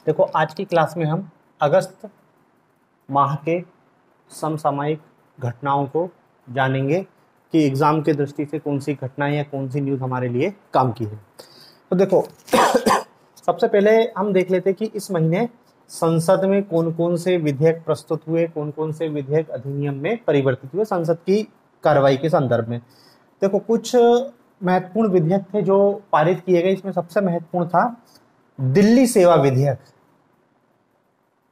देखो आज की क्लास में हम अगस्त माह के समसामयिक घटनाओं को जानेंगे कि एग्जाम के दृष्टि से कौन सी घटनाएं या कौन सी न्यूज़ हमारे लिए काम की है। तो देखो सबसे पहले हम देख लेते हैं कि इस महीने संसद में कौन कौन से विधेयक प्रस्तुत हुए, कौन कौन से विधेयक अधिनियम में परिवर्तित हुए संसद की कार्रवाई के संदर्भ में। देखो कुछ महत्वपूर्ण विधेयक थे जो पारित किए गए। इसमें सबसे महत्वपूर्ण था दिल्ली सेवा विधेयक।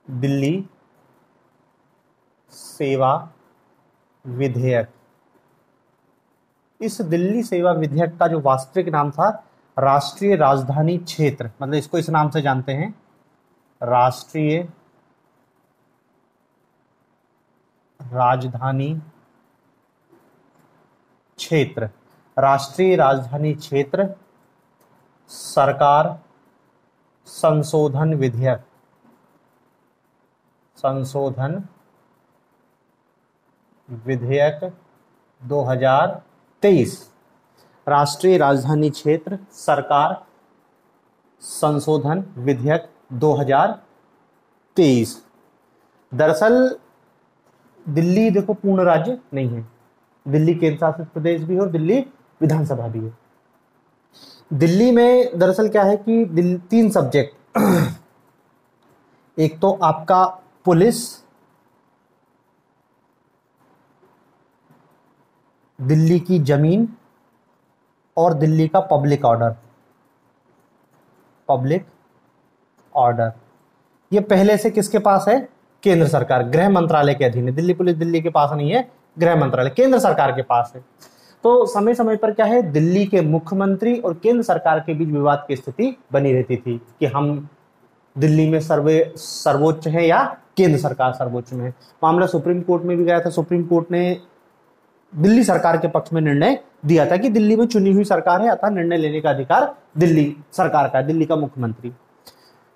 दिल्ली सेवा विधेयक, इस दिल्ली सेवा विधेयक का जो वास्तविक नाम था राष्ट्रीय राजधानी क्षेत्र, मतलब इसको इस नाम से जानते हैं, राष्ट्रीय राजधानी क्षेत्र। राष्ट्रीय राजधानी क्षेत्र सरकार संशोधन विधेयक, संशोधन विधेयक 2023। राष्ट्रीय राजधानी क्षेत्र सरकार संशोधन विधेयक 2023। दरअसल दिल्ली देखो पूर्ण राज्य नहीं है, दिल्ली केंद्र शासित प्रदेश भी है और दिल्ली विधानसभा भी है। दिल्ली में दरअसल क्या है कि तीन सब्जेक्ट, एक तो आपका पुलिस, दिल्ली की जमीन और दिल्ली का पब्लिक ऑर्डर। पब्लिक ऑर्डर ये पहले से किसके पास है? केंद्र सरकार, गृह मंत्रालय के अधीन है। दिल्ली पुलिस दिल्ली के पास नहीं है, गृह मंत्रालय केंद्र सरकार के पास है। तो समय समय पर क्या है, दिल्ली के मुख्यमंत्री और केंद्र सरकार के बीच विवाद की स्थिति बनी रहती थी कि हम दिल्ली में सर्वोच्च है या केंद्र सरकार सर्वोच्च में है। मामला सुप्रीम कोर्ट में भी गया था। सुप्रीम कोर्ट ने दिल्ली सरकार के पक्ष में निर्णय दिया था कि दिल्ली में चुनी हुई सरकार है, अतः निर्णय लेने का अधिकार दिल्ली सरकार का, दिल्ली का मुख्यमंत्री।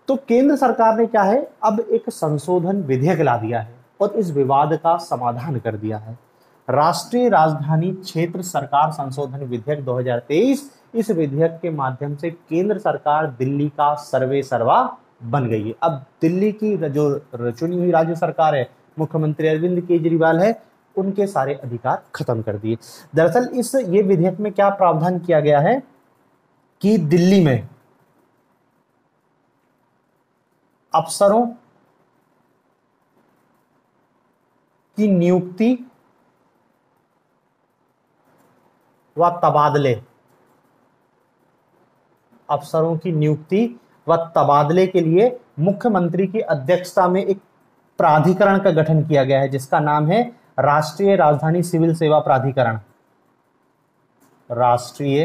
तो केंद्र सरकार ने क्या है, अब एक संशोधन विधेयक ला दिया है और इस विवाद का समाधान कर दिया है। राष्ट्रीय राजधानी क्षेत्र सरकार संशोधन विधेयक 2023। इस विधेयक के माध्यम से केंद्र सरकार दिल्ली का सर्वे सर्वा बन गई है। अब दिल्ली की जो चुनी हुई राज्य सरकार है, मुख्यमंत्री अरविंद केजरीवाल है, उनके सारे अधिकार खत्म कर दिए। दरअसल ये विधेयक में क्या प्रावधान किया गया है कि दिल्ली में अफसरों की नियुक्ति व तबादले, अफसरों की नियुक्ति व तबादले के लिए मुख्यमंत्री की अध्यक्षता में एक प्राधिकरण का गठन किया गया है जिसका नाम है राष्ट्रीय राजधानी सिविल सेवा प्राधिकरण। राष्ट्रीय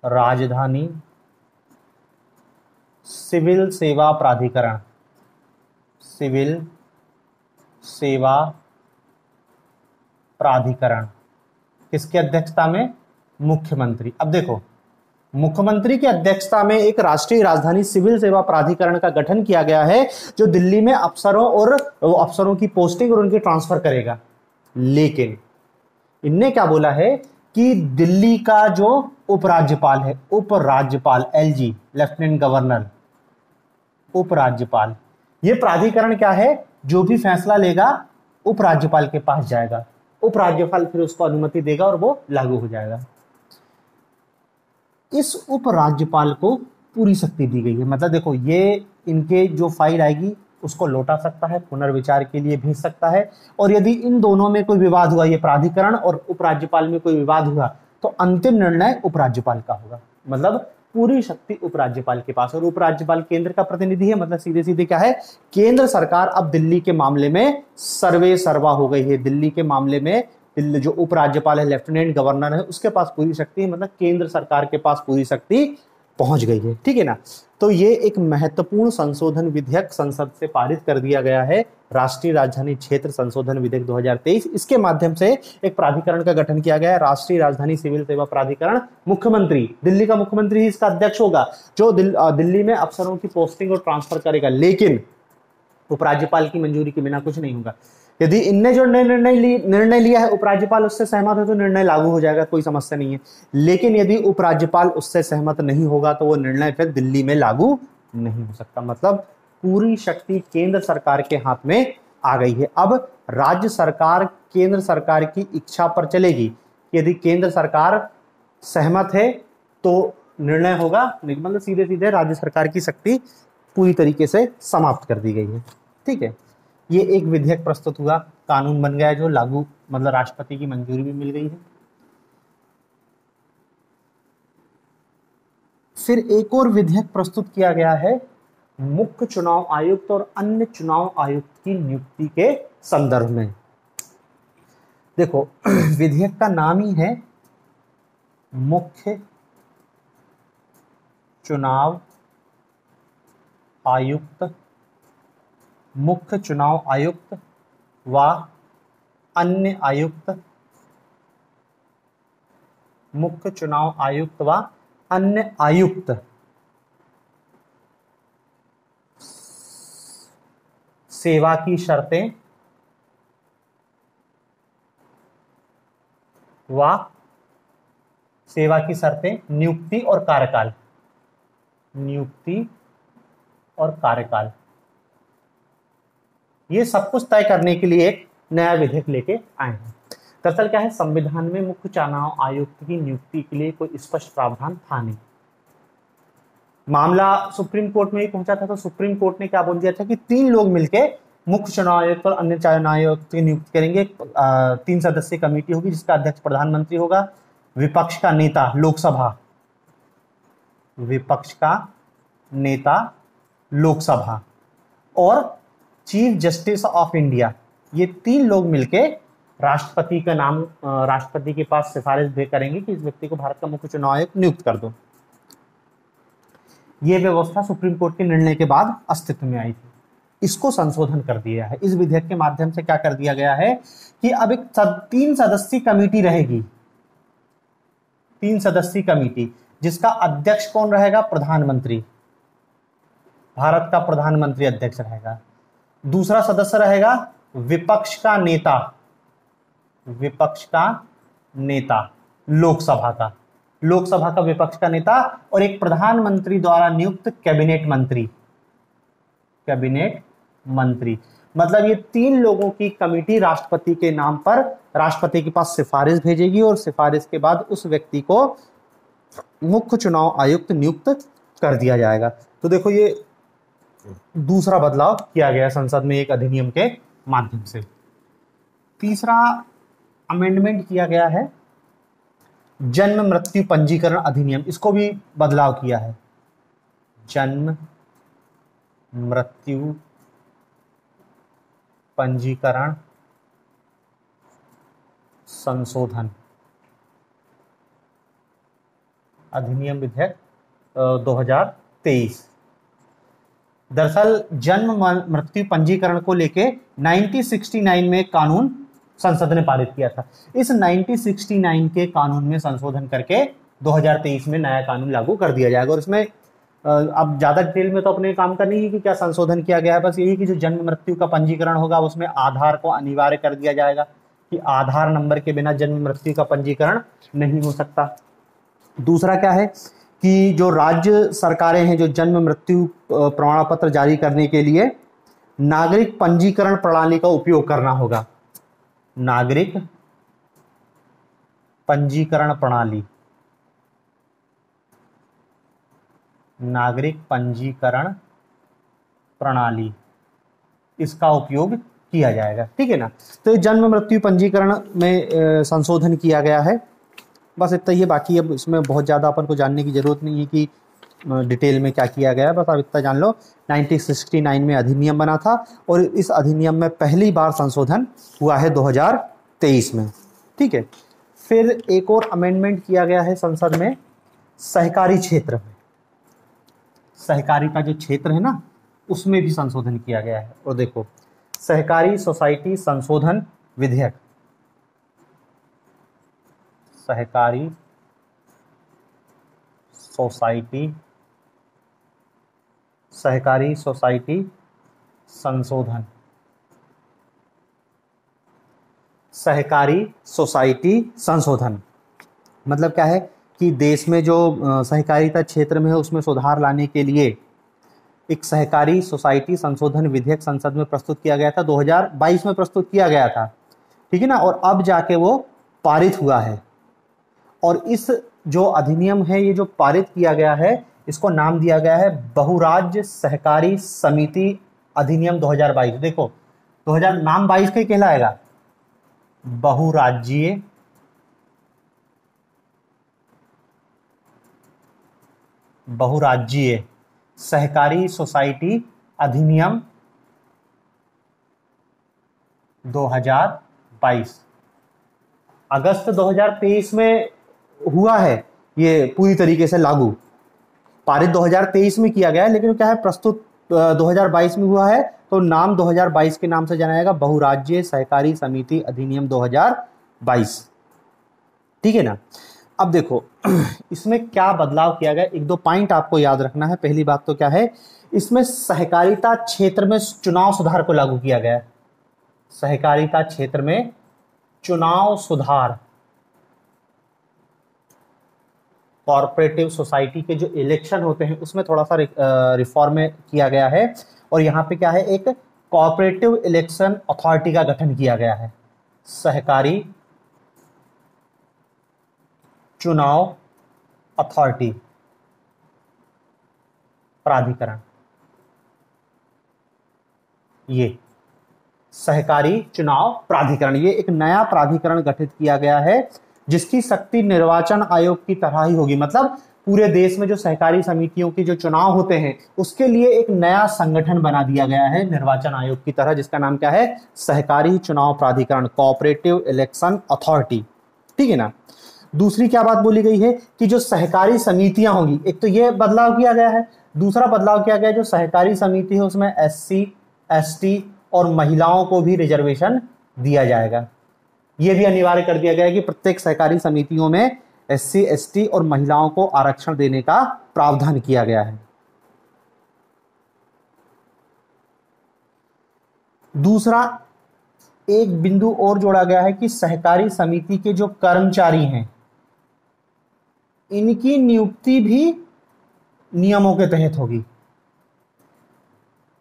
राजधानी सिविल सेवा प्राधिकरण, सिविल सेवा प्राधिकरण किसकी अध्यक्षता में? मुख्यमंत्री। अब देखो मुख्यमंत्री की अध्यक्षता में एक राष्ट्रीय राजधानी सिविल सेवा प्राधिकरण का गठन किया गया है जो दिल्ली में अफसरों की पोस्टिंग और उनके ट्रांसफर करेगा। लेकिन इनने क्या बोला है कि दिल्ली का जो उपराज्यपाल है, उपराज्यपाल एलजी, लेफ्टिनेंट गवर्नर, उपराज्यपाल, ये प्राधिकरण क्या है, जो भी फैसला लेगा उपराज्यपाल के पास जाएगा, उपराज्यपाल फिर उसको अनुमति देगा और वो लागू हो जाएगा। इस उपराज्यपाल को पूरी शक्ति दी गई है। मतलब देखो ये इनके जो फाइल आएगी उसको लौटा सकता है, पुनर्विचार के लिए भेज सकता है, और यदि इन दोनों में कोई विवाद हुआ, ये प्राधिकरण और उपराज्यपाल में कोई विवाद हुआ, तो अंतिम निर्णय उपराज्यपाल का होगा। मतलब पूरी शक्ति उपराज्यपाल के पास, और उपराज्यपाल केंद्र का प्रतिनिधि है। मतलब सीधे सीधे क्या है, केंद्र सरकार अब दिल्ली के मामले में सर्वे सर्वा हो गई है। दिल्ली के मामले में दिल्ली जो उपराज्यपाल है, लेफ्टिनेंट गवर्नर है, उसके पास पूरी शक्ति है। मतलब केंद्र सरकार के पास पूरी शक्ति पहुंच गई है। ठीक है ना। तो ये एक महत्वपूर्ण संशोधन विधेयक संसद से पारित कर दिया गया है, राष्ट्रीय राजधानी क्षेत्र संशोधन विधेयक 2023। इसके माध्यम से एक प्राधिकरण का गठन किया गया है, राष्ट्रीय राजधानी सिविल सेवा प्राधिकरण। मुख्यमंत्री, दिल्ली का मुख्यमंत्री ही इसका अध्यक्ष होगा, जो दिल्ली में अफसरों की पोस्टिंग और ट्रांसफर करेगा। लेकिन उपराज्यपाल की मंजूरी के बिना कुछ नहीं होगा। यदि इनने जो निर्णय लिया है उपराज्यपाल उससे सहमत है तो निर्णय लागू हो जाएगा, कोई समस्या नहीं है। लेकिन यदि उपराज्यपाल उससे सहमत नहीं होगा तो वो निर्णय फिर दिल्ली में लागू नहीं हो सकता। मतलब पूरी शक्ति केंद्र सरकार के हाथ में आ गई है। अब राज्य सरकार केंद्र सरकार की इच्छा पर चलेगी। यदि केंद्र सरकार सहमत है तो निर्णय होगा, मतलब सीधे सीधे राज्य सरकार की शक्ति पूरी तरीके से समाप्त कर दी गई है। ठीक है, ये एक विधेयक प्रस्तुत हुआ, कानून बन गया जो लागू, मतलब राष्ट्रपति की मंजूरी भी मिल गई है। फिर एक और विधेयक प्रस्तुत किया गया है मुख्य चुनाव आयुक्त और अन्य चुनाव आयुक्त की नियुक्ति के संदर्भ में। देखो विधेयक का नाम ही है मुख्य चुनाव आयुक्त, मुख्य चुनाव आयुक्त व अन्य आयुक्त, मुख्य चुनाव आयुक्त व अन्य आयुक्त सेवा की शर्तें व सेवा की शर्तें, नियुक्ति और कार्यकाल, नियुक्ति और कार्यकाल, ये सब कुछ तय करने के लिए एक नया विधेयक लेके आए हैं। दरअसल क्या है, संविधान में मुख्य चुनाव आयुक्त की नियुक्ति के लिए कोई स्पष्ट प्रावधान था नहीं। मामला सुप्रीम कोर्ट में ही पहुंचा था, तो सुप्रीम कोर्ट ने क्या बोल दिया था कि 3 लोग मिलके मुख्य चुनाव आयुक्त और अन्य चुनाव आयुक्त की नियुक्ति करेंगे। 3 सदस्यीय कमेटी होगी जिसका अध्यक्ष प्रधानमंत्री होगा, विपक्ष का नेता लोकसभा, विपक्ष का नेता लोकसभा और चीफ जस्टिस ऑफ इंडिया, ये 3 लोग मिलके राष्ट्रपति का नाम, राष्ट्रपति के पास सिफारिश भी करेंगे कि इस व्यक्ति को भारत का मुख्य चुनाव आयुक्त नियुक्त कर दो। यह व्यवस्था सुप्रीम कोर्ट के निर्णय के बाद अस्तित्व में आई थी। इसको संशोधन कर दिया है। इस विधेयक के माध्यम से क्या कर दिया गया है कि अब एक 3 सदस्यीय कमेटी रहेगी, 3 सदस्यीय कमेटी जिसका अध्यक्ष कौन रहेगा, प्रधानमंत्री, भारत का प्रधानमंत्री अध्यक्ष रहेगा। दूसरा सदस्य रहेगा विपक्ष का नेता, विपक्ष का नेता लोकसभा का, लोकसभा का विपक्ष का नेता, और एक प्रधानमंत्री द्वारा नियुक्त कैबिनेट मंत्री, कैबिनेट मंत्री। मतलब ये 3 लोगों की कमेटी राष्ट्रपति के नाम पर राष्ट्रपति के पास सिफारिश भेजेगी और सिफारिश के बाद उस व्यक्ति को मुख्य चुनाव आयुक्त नियुक्त कर दिया जाएगा। तो देखो ये दूसरा बदलाव किया गया संसद में एक अधिनियम के माध्यम से। तीसरा अमेंडमेंट किया गया है जन्म मृत्यु पंजीकरण अधिनियम, इसको भी बदलाव किया है। जन्म मृत्यु पंजीकरण संशोधन अधिनियम विधेयक 2023। दरअसल जन्म मृत्यु पंजीकरण को लेके 1969 में कानून संसद ने पारित किया था। इस 1969 के कानून में संशोधन करके 2023 में नया कानून लागू कर दिया जाएगा। और इसमें अब ज्यादा डिटेल में तो अपने काम का नहीं है कि क्या संशोधन किया गया है, बस यही कि जो जन्म मृत्यु का पंजीकरण होगा उसमें आधार को अनिवार्य कर दिया जाएगा कि आधार नंबर के बिना जन्म मृत्यु का पंजीकरण नहीं हो सकता। दूसरा क्या है कि जो राज्य सरकारें हैं जो जन्म मृत्यु प्रमाण पत्र जारी करने के लिए नागरिक पंजीकरण प्रणाली का उपयोग करना होगा। नागरिक पंजीकरण प्रणाली, नागरिक पंजीकरण प्रणाली, इसका उपयोग किया जाएगा। ठीक है ना। तो जन्म मृत्यु पंजीकरण में संशोधन किया गया है। बस इतना ही, बाकी अब इसमें बहुत ज़्यादा अपन को जानने की जरूरत नहीं है कि डिटेल में क्या किया गया है, बस आप इतना जान लो 1969 में अधिनियम बना था और इस अधिनियम में पहली बार संशोधन हुआ है 2023 में। ठीक है। फिर एक और अमेंडमेंट किया गया है संसद में सहकारी क्षेत्र में, सहकारी का जो क्षेत्र है ना उसमें भी संशोधन किया गया है। और देखो सहकारी सोसाइटी संशोधन विधेयक, सहकारी सोसाइटी, सहकारी सोसाइटी संशोधन, सहकारी सोसाइटी संशोधन मतलब क्या है कि देश में जो सहकारिता क्षेत्र में है उसमें सुधार लाने के लिए एक सहकारी सोसाइटी संशोधन विधेयक संसद में प्रस्तुत किया गया था, 2022 में प्रस्तुत किया गया था, ठीक है ना, और अब जाके वो पारित हुआ है। और इस जो अधिनियम है, ये जो पारित किया गया है, इसको नाम दिया गया है बहुराज्य सहकारी समिति अधिनियम 2022। देखो 2000 नाम 22 का ही कहलाएगा, बहुराज्यीय सहकारी सोसाइटी अधिनियम 2022 अगस्त 2023 में हुआ है, ये पूरी तरीके से लागू, पारित 2023 में किया गया है, लेकिन क्या है प्रस्तुत 2022 में हुआ है, तो नाम 2022 के नाम से जाना जाएगा बहुराज्यीय सहकारी समिति अधिनियम 2022, ठीक है ना। अब देखो इसमें क्या बदलाव किया गया, एक दो पॉइंट आपको याद रखना है। पहली बात तो क्या है, इसमें सहकारिता क्षेत्र में चुनाव सुधार को लागू किया गया है। सहकारिता क्षेत्र में चुनाव सुधार, कॉर्पोरेटिव सोसाइटी के जो इलेक्शन होते हैं उसमें थोड़ा सा रिफॉर्म किया गया है। और यहाँ पे क्या है, एक कॉर्पोरेटिव इलेक्शन अथॉरिटी का गठन किया गया है, सहकारी चुनाव अथॉरिटी प्राधिकरण, ये सहकारी चुनाव प्राधिकरण, ये एक नया प्राधिकरण गठित किया गया है जिसकी शक्ति निर्वाचन आयोग की तरह ही होगी। मतलब पूरे देश में जो सहकारी समितियों की जो चुनाव होते हैं उसके लिए एक नया संगठन बना दिया गया है निर्वाचन आयोग की तरह, जिसका नाम क्या है, सहकारी चुनाव प्राधिकरण, कोऑपरेटिव इलेक्शन अथॉरिटी, ठीक है ना। दूसरी क्या बात बोली गई है कि जो सहकारी समितियां होंगी, एक तो ये बदलाव किया गया है, दूसरा बदलाव किया गया है जो सहकारी समिति है उसमें SC ST और महिलाओं को भी रिजर्वेशन दिया जाएगा। यह भी अनिवार्य कर दिया गया है कि प्रत्येक सहकारी समितियों में SC ST और महिलाओं को आरक्षण देने का प्रावधान किया गया है। दूसरा एक बिंदु और जोड़ा गया है कि सहकारी समिति के जो कर्मचारी हैं इनकी नियुक्ति भी नियमों के तहत होगी।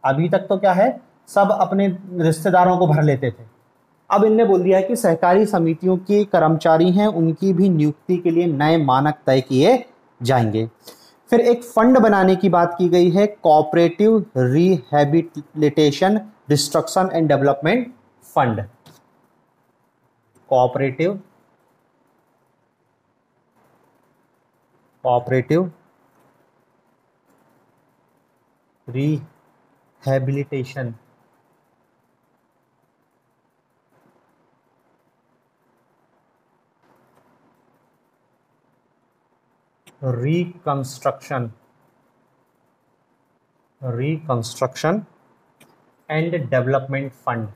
अभी तक तो क्या है, सब अपने रिश्तेदारों को भर लेते थे, अब इनने बोल दिया है कि सहकारी समितियों के कर्मचारी हैं उनकी भी नियुक्ति के लिए नए मानक तय किए जाएंगे। फिर एक फंड बनाने की बात की गई है, cooperative rehabilitation restriction and development fund, cooperative rehabilitation reconstruction and development fund,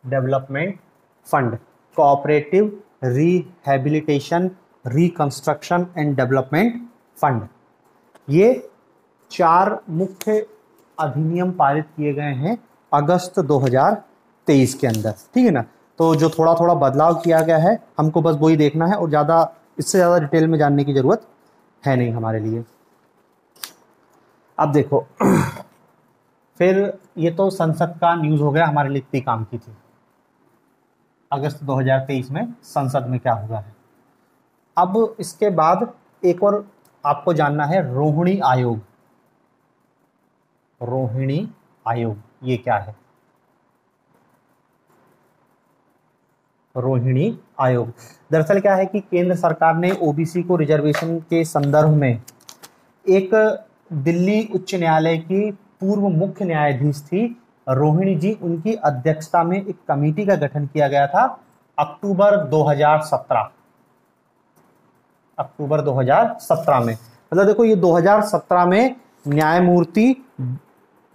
development fund, cooperative rehabilitation reconstruction and development fund, ये 4 मुख्य अधिनियम पारित किए गए हैं अगस्त 2023 के अंदर, ठीक है ना। तो जो थोड़ा थोड़ा बदलाव किया गया है हमको बस वही देखना है और ज़्यादा इससे ज़्यादा डिटेल में जानने की ज़रूरत है नहीं हमारे लिए। अब देखो फिर ये तो संसद का न्यूज़ हो गया, हमारे लिए इतनी काम की थी, अगस्त 2023 में संसद में क्या हुआ है। अब इसके बाद एक और आपको जानना है, रोहिणी आयोग। रोहिणी आयोग ये क्या है, रोहिणी आयोग दरअसल क्या है कि केंद्र सरकार ने ओबीसी को रिजर्वेशन के संदर्भ में एक दिल्ली उच्च न्यायालय की पूर्व मुख्य न्यायाधीश थी रोहिणी जी, उनकी अध्यक्षता में एक कमेटी का गठन किया गया था अक्टूबर 2017 में। मतलब देखो ये 2017 में न्यायमूर्ति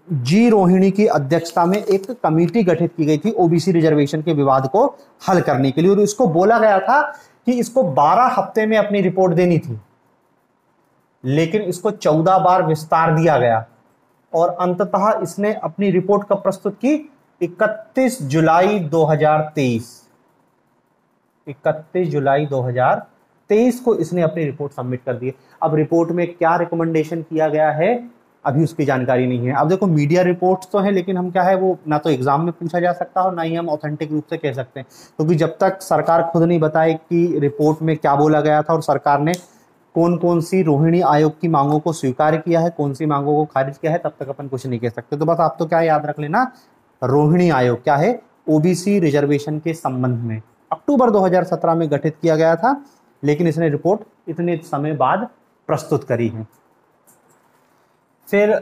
जी रोहिणी की अध्यक्षता में एक कमेटी गठित की गई थी ओबीसी रिजर्वेशन के विवाद को हल करने के लिए, और इसको बोला गया था कि इसको 12 हफ्ते में अपनी रिपोर्ट देनी थी, लेकिन इसको 14 बार विस्तार दिया गया और अंततः इसने अपनी रिपोर्ट कब प्रस्तुत की, 31 जुलाई 2023, 31 जुलाई 2023 को इसने अपनी रिपोर्ट सबमिट कर दी है। अब रिपोर्ट में क्या रिकमेंडेशन किया गया है अभी उसकी जानकारी नहीं है। अब देखो मीडिया रिपोर्ट्स तो है, लेकिन हम क्या है वो ना तो एग्जाम में पूछा जा सकता और ना ही हम ऑथेंटिक रूप से कह सकते हैं, क्योंकि जब तक सरकार खुद नहीं बताए कि रिपोर्ट में क्या बोला गया था और सरकार ने कौन कौन सी रोहिणी आयोग की मांगों को स्वीकार किया है, कौन सी मांगों को खारिज किया है, तब तक अपन कुछ नहीं कह सकते। तो बस आप तो क्या याद रख लेना, रोहिणी आयोग क्या है, ओबीसी रिजर्वेशन के संबंध में अक्टूबर 2017 में गठित किया गया था, लेकिन इसने रिपोर्ट इतने समय बाद प्रस्तुत करी है। फिर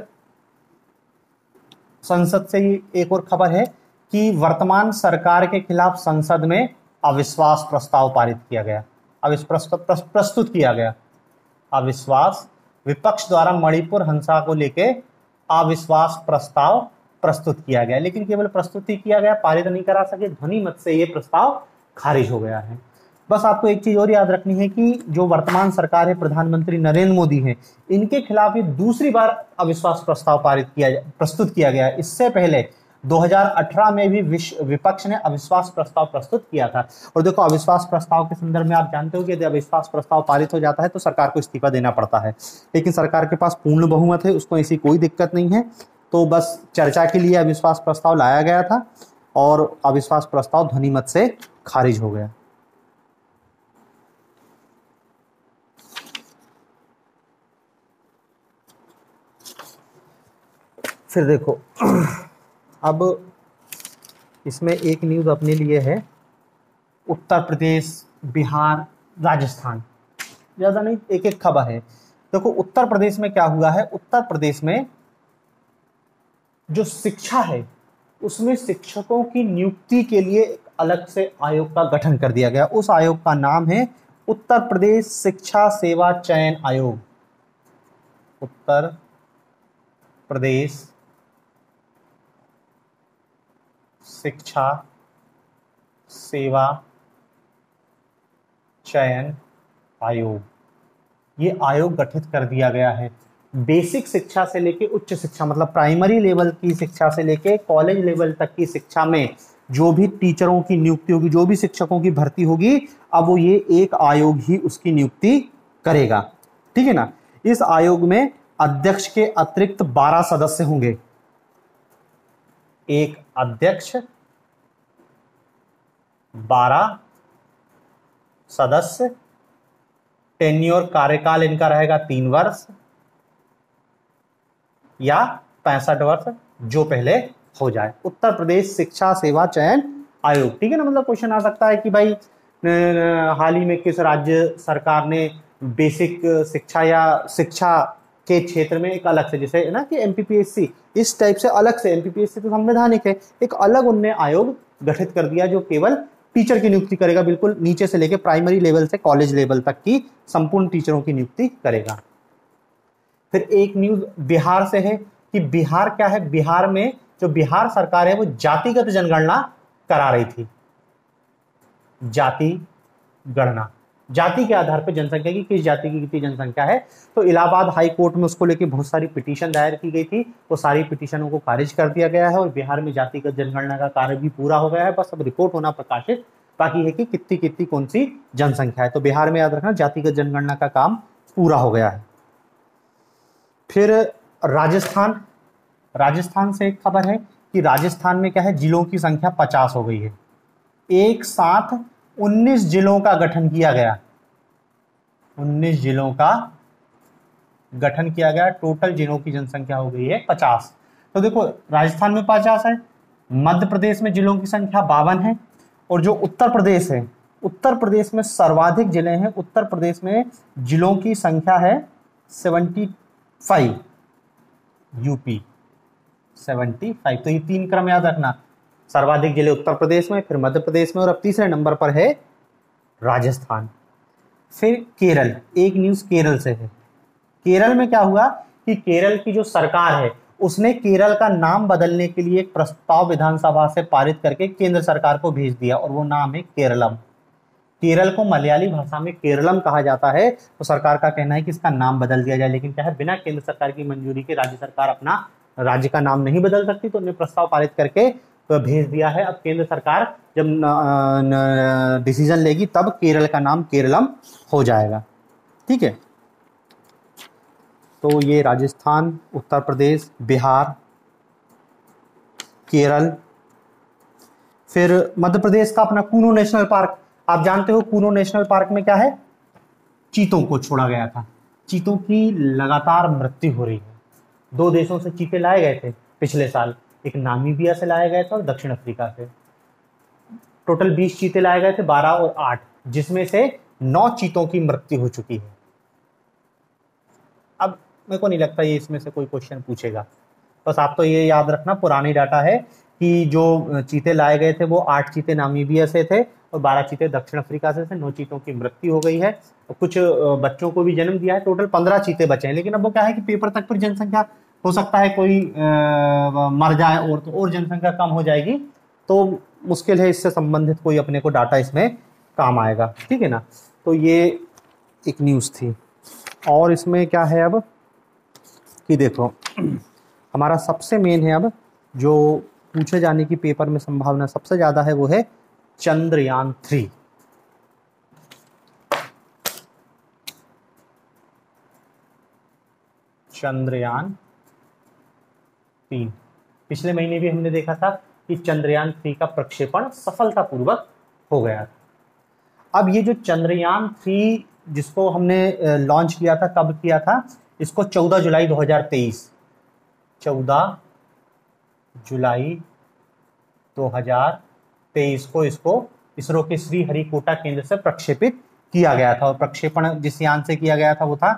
संसद से ही एक और खबर है कि वर्तमान सरकार के खिलाफ संसद में अविश्वास प्रस्ताव पारित किया गया, प्रस्तुत किया गया अविश्वास, विपक्ष द्वारा मणिपुर हिंसा को लेकर अविश्वास प्रस्ताव प्रस्तुत किया गया, लेकिन केवल प्रस्तुत ही किया गया, पारित नहीं करा सके, ध्वनि मत से यह प्रस्ताव खारिज हो गया है। बस आपको एक चीज और याद रखनी है कि जो वर्तमान सरकार है, प्रधानमंत्री नरेंद्र मोदी हैं, इनके खिलाफ ये दूसरी बार अविश्वास प्रस्ताव प्रस्तुत किया गया। इससे पहले 2018 में भी विपक्ष ने अविश्वास प्रस्ताव प्रस्तुत किया था। और देखो अविश्वास प्रस्ताव के संदर्भ में आप जानते हो कि यदि अविश्वास प्रस्ताव पारित हो जाता है तो सरकार को इस्तीफा देना पड़ता है, लेकिन सरकार के पास पूर्ण बहुमत है, उसको ऐसी कोई दिक्कत नहीं है। तो बस चर्चा के लिए अविश्वास प्रस्ताव लाया गया था और अविश्वास प्रस्ताव ध्वनिमत से खारिज हो गया। फिर देखो अब इसमें एक न्यूज़ अपने लिए है, उत्तर प्रदेश, बिहार, राजस्थान, ज़्यादा नहीं, एक एक खबर है। देखो उत्तर प्रदेश में क्या हुआ है, उत्तर प्रदेश में जो शिक्षा है उसमें शिक्षकों की नियुक्ति के लिए एक अलग से आयोग का गठन कर दिया गया। उस आयोग का नाम है उत्तर प्रदेश शिक्षा सेवा चयन आयोग। उत्तर प्रदेश शिक्षा सेवा चयन आयोग, ये आयोग गठित कर दिया गया है। बेसिक शिक्षा से लेके उच्च शिक्षा, मतलब प्राइमरी लेवल की शिक्षा से लेके कॉलेज लेवल तक की शिक्षा में जो भी टीचरों की नियुक्ति होगी, जो भी शिक्षकों की भर्ती होगी, अब वो ये एक आयोग ही उसकी नियुक्ति करेगा, ठीक है ना। इस आयोग में अध्यक्ष के अतिरिक्त 12 सदस्य होंगे, एक अध्यक्ष, 12 सदस्य, टेन्योर कार्यकाल इनका रहेगा 3 वर्ष या 65 वर्ष, जो पहले हो जाए। उत्तर प्रदेश शिक्षा सेवा चयन आयोग, ठीक है ना। मतलब क्वेश्चन आ सकता है कि भाई हाल ही में किस राज्य सरकार ने बेसिक शिक्षा या शिक्षा के क्षेत्र में एक अलग से, जैसे ना कि एमपीपीएससी, इस टाइप से अलग से, एमपीपीएससी तो संवैधानिक है, एक अलग उनने आयोग गठित कर दिया जो केवल टीचर की नियुक्ति करेगा, बिल्कुल नीचे से लेकर प्राइमरी लेवल से कॉलेज लेवल तक की संपूर्ण टीचरों की नियुक्ति करेगा। फिर एक न्यूज बिहार से है कि बिहार क्या है, बिहार में जो बिहार सरकार है वो जातिगत जनगणना करा रही थी। जाति गणना, जाति के आधार पर जनसंख्या की, किस जाति की कितनी जनसंख्या है। तो इलाहाबाद हाई कोर्ट में उसको लेकर बहुत सारी पिटीशन दायर की गई थी, तो सारी पिटीशनों को खारिज कर दिया गया है और बिहार में जातिगत जनगणना का कार्य भी पूरा हो गया है। बस अब रिपोर्ट होना प्रकाशित बाकी है कि कितनी कितनी कौन सी जनसंख्या है। तो बिहार में याद रखना जातिगत जनगणना का काम पूरा हो गया है। फिर राजस्थान, राजस्थान से एक खबर है कि राजस्थान में क्या है, जिलों की संख्या 50 हो गई है। एक साथ 19 जिलों का गठन किया गया, 19 जिलों का गठन किया गया, टोटल जिलों की जनसंख्या हो गई है 50। तो देखो राजस्थान में 50 है, मध्य प्रदेश में जिलों की संख्या 52 है, और जो उत्तर प्रदेश है, उत्तर प्रदेश में सर्वाधिक जिले हैं। उत्तर प्रदेश में जिलों की संख्या है 75, यूपी 75। तो ये 3 क्रम याद रखना, सर्वाधिक जिले उत्तर प्रदेश में, फिर मध्य प्रदेश में, और अब तीसरे नंबर पर है राजस्थान। फिर केरल, एक न्यूज केरल से है। केरल में क्या हुआ कि केरल की जो सरकार है उसने केरल का नाम बदलने के लिए एक प्रस्ताव विधानसभा से पारित करके केंद्र सरकार को भेज दिया, और वो नाम है केरलम। केरल को मलयाली भाषा में केरलम कहा जाता है। तो सरकार का कहना है कि इसका नाम बदल दिया जाए, लेकिन क्या है, बिना केंद्र सरकार की मंजूरी के राज्य सरकार अपना राज्य का नाम नहीं बदल सकती। तो उन्हें प्रस्ताव पारित करके भेज दिया है। अब केंद्र सरकार जब डिसीजन लेगी तब केरल का नाम केरलम हो जाएगा। ठीक है, तो ये राजस्थान, उत्तर प्रदेश, बिहार, केरल। फिर मध्य प्रदेश का अपना कूनो नेशनल पार्क, आप जानते हो कूनो नेशनल पार्क में क्या है, चीतों को छोड़ा गया था। चीतों की लगातार मृत्यु हो रही है। 2 देशों से चीते लाए गए थे पिछले साल, एक नामीबिया से लाए गए थे और दक्षिण अफ्रीका से। टोटल 20 चीते लाए गए थे, 12 और 8, जिसमें से 9 चीतों की मृत्यु हो चुकी है। अब मेरे को नहीं लगता ये इसमें से कोई क्वेश्चन पूछेगा, बस आप तो ये याद रखना पुरानी डाटा है कि जो चीते लाए गए थे वो 8 चीते नामीबिया से थे और 12 चीते दक्षिण अफ्रीका से थे। 9 चीतों की मृत्यु हो गई है और कुछ बच्चों को भी जन्म दिया है। टोटल 15 चीते बचे हैं, लेकिन अब वो क्या है कि पेपर तक पर जनसंख्या हो सकता है कोई मर जाए और तो और जनसंख्या कम हो जाएगी, तो मुश्किल है इससे संबंधित कोई अपने को डाटा इसमें काम आएगा। ठीक है ना, तो ये एक न्यूज़ थी। और इसमें क्या है अब कि देखो हमारा सबसे मेन है अब जो पूछे जाने की पेपर में संभावना सबसे ज्यादा है वो है चंद्रयान 3। चंद्रयान 3 पिछले महीने भी हमने देखा था कि चंद्रयान 3 का प्रक्षेपण सफलतापूर्वक हो गया था। अब ये जो चंद्रयान 3 जिसको हमने लॉन्च किया था, कब किया था इसको, 14 जुलाई 2023, 14 जुलाई 2023 को इसको इसरो के श्रीहरिकोटा केंद्र से प्रक्षेपित किया गया था। और प्रक्षेपण जिस यान से किया गया था वो था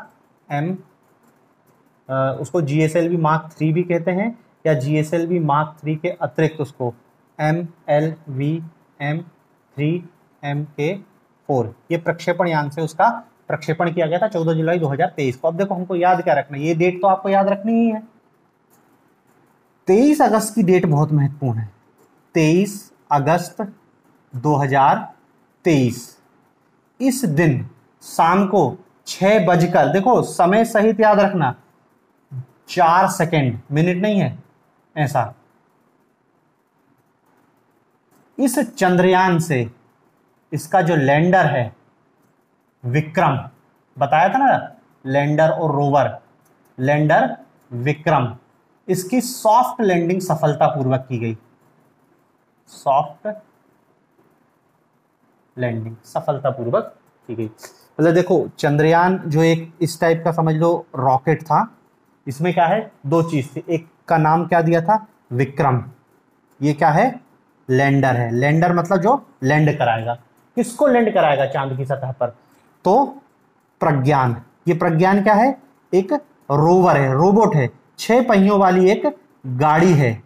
उसको GSLV Mark 3 भी कहते हैं, या GSLV Mark 3 के अतिरिक्त उसको MLV-M3MK4, ये प्रक्षेपण यान से उसका प्रक्षेपण किया गया था 14 जुलाई 2023 को। अब देखो हमको याद क्या रखना है, ये डेट तो आपको याद रखनी ही है। 23 अगस्त की डेट बहुत महत्वपूर्ण है। 23 अगस्त 2023 इस दिन शाम को 6 बजकर, देखो समय सहित याद रखना, 4 सेकेंड, मिनट नहीं है ऐसा, इस चंद्रयान से इसका जो लैंडर है विक्रम, बताया था ना लैंडर और रोवर, लैंडर विक्रम, इसकी सॉफ्ट लैंडिंग सफलतापूर्वक की गई। सॉफ्ट लैंडिंग सफलतापूर्वक की गई। मतलब देखो चंद्रयान जो एक इस टाइप का समझ लो रॉकेट था, इसमें क्या है 2 चीज थी, एक का नाम क्या दिया था विक्रम, ये क्या है लैंडर है। लैंडर मतलब जो लैंड कराएगा, किसको लैंड कराएगा चांद की सतह पर, तो प्रज्ञान। ये प्रज्ञान क्या है, एक रोवर है, रोबोट है, 6 पहियों वाली एक गाड़ी है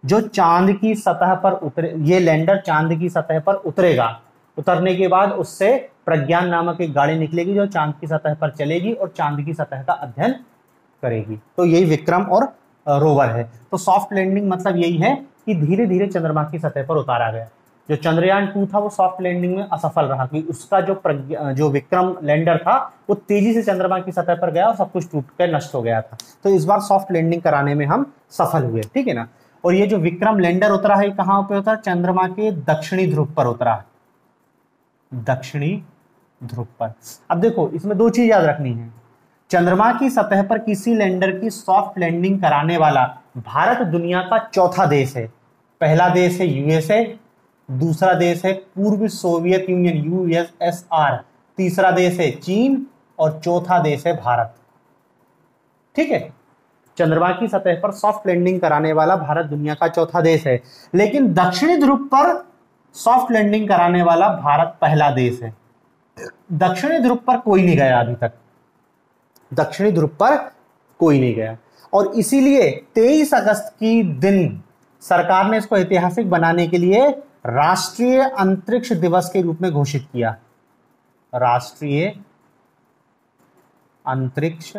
जो चांद की सतह पर उतरे। ये लैंडर चांद की सतह पर उतरेगा, उतरने के बाद उससे प्रज्ञान नामक एक गाड़ी निकलेगी जो चांद की सतह पर चलेगी और चांद की सतह का अध्ययन करेगी। तो यही विक्रम और रोवर है। तो सॉफ्ट लैंडिंग मतलब यही है कि धीरे धीरे चंद्रमा की सतह पर उतारा गया। जो चंद्रयान 2 था वो सॉफ्ट लैंडिंग में असफल रहा कि उसका जो विक्रम लैंडर था वो तेजी से चंद्रमा की सतह पर गया और सब कुछ टूट कर नष्ट हो गया था। तो इस बार सॉफ्ट लैंडिंग कराने में हम सफल हुए। ठीक है ना। और ये जो विक्रम लैंडर उतरा है कहां पे उतरा, चंद्रमा के दक्षिणी ध्रुव पर उतरा, दक्षिणी ध्रुव पर। अब देखो इसमें 2 चीज याद रखनी है, चंद्रमा की सतह पर किसी लैंडर की सॉफ्ट लैंडिंग कराने वाला भारत दुनिया का चौथा देश है। पहला देश है यूएसए, दूसरा देश है पूर्व सोवियत यूनियन यूएसएसआर, तीसरा देश है चीन और चौथा देश है भारत। ठीक है, चंद्रमा की सतह पर सॉफ्ट लैंडिंग कराने वाला भारत दुनिया का चौथा देश है, लेकिन दक्षिणी ध्रुव पर सॉफ्ट लैंडिंग कराने वाला भारत पहला देश है। दक्षिणी ध्रुव पर कोई नहीं गया अभी तक, दक्षिणी ध्रुव पर कोई नहीं गया। और इसीलिए 23 अगस्त की दिन सरकार ने इसको ऐतिहासिक बनाने के लिए राष्ट्रीय अंतरिक्ष दिवस के रूप में घोषित किया। राष्ट्रीय अंतरिक्ष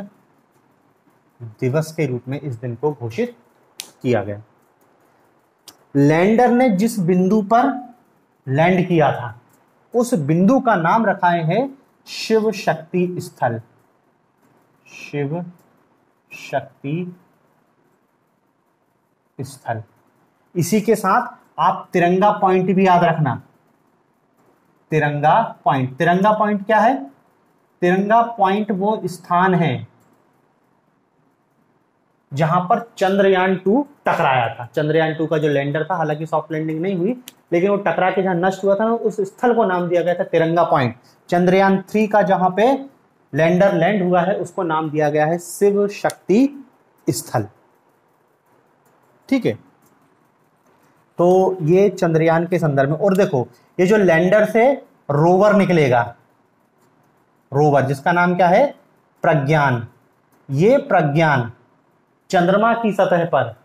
दिवस के रूप में इस दिन को घोषित किया गया। लैंडर ने जिस बिंदु पर लैंड किया था उस बिंदु का नाम रखा है शिव शक्ति स्थल। शिव शक्ति स्थल। इसी के साथ आप तिरंगा पॉइंट भी याद रखना। तिरंगा पॉइंट, तिरंगा पॉइंट क्या है? तिरंगा पॉइंट वो स्थान है जहां पर चंद्रयान 2 टकराया था। चंद्रयान 2 का जो लैंडर था, हालांकि सॉफ्ट लैंडिंग नहीं हुई, लेकिन वो टकरा के जहां नष्ट हुआ था ना, उस स्थल को नाम दिया गया था तिरंगा पॉइंट। चंद्रयान 3 का जहां पे लैंडर लैंड हुआ है उसको नाम दिया गया है शिव शक्ति स्थल। ठीक है, तो ये चंद्रयान के संदर्भ में। और देखो, ये जो लैंडर से रोवर निकलेगा, रोवर जिसका नाम क्या है? प्रज्ञान। ये प्रज्ञान चंद्रमा की सतह पर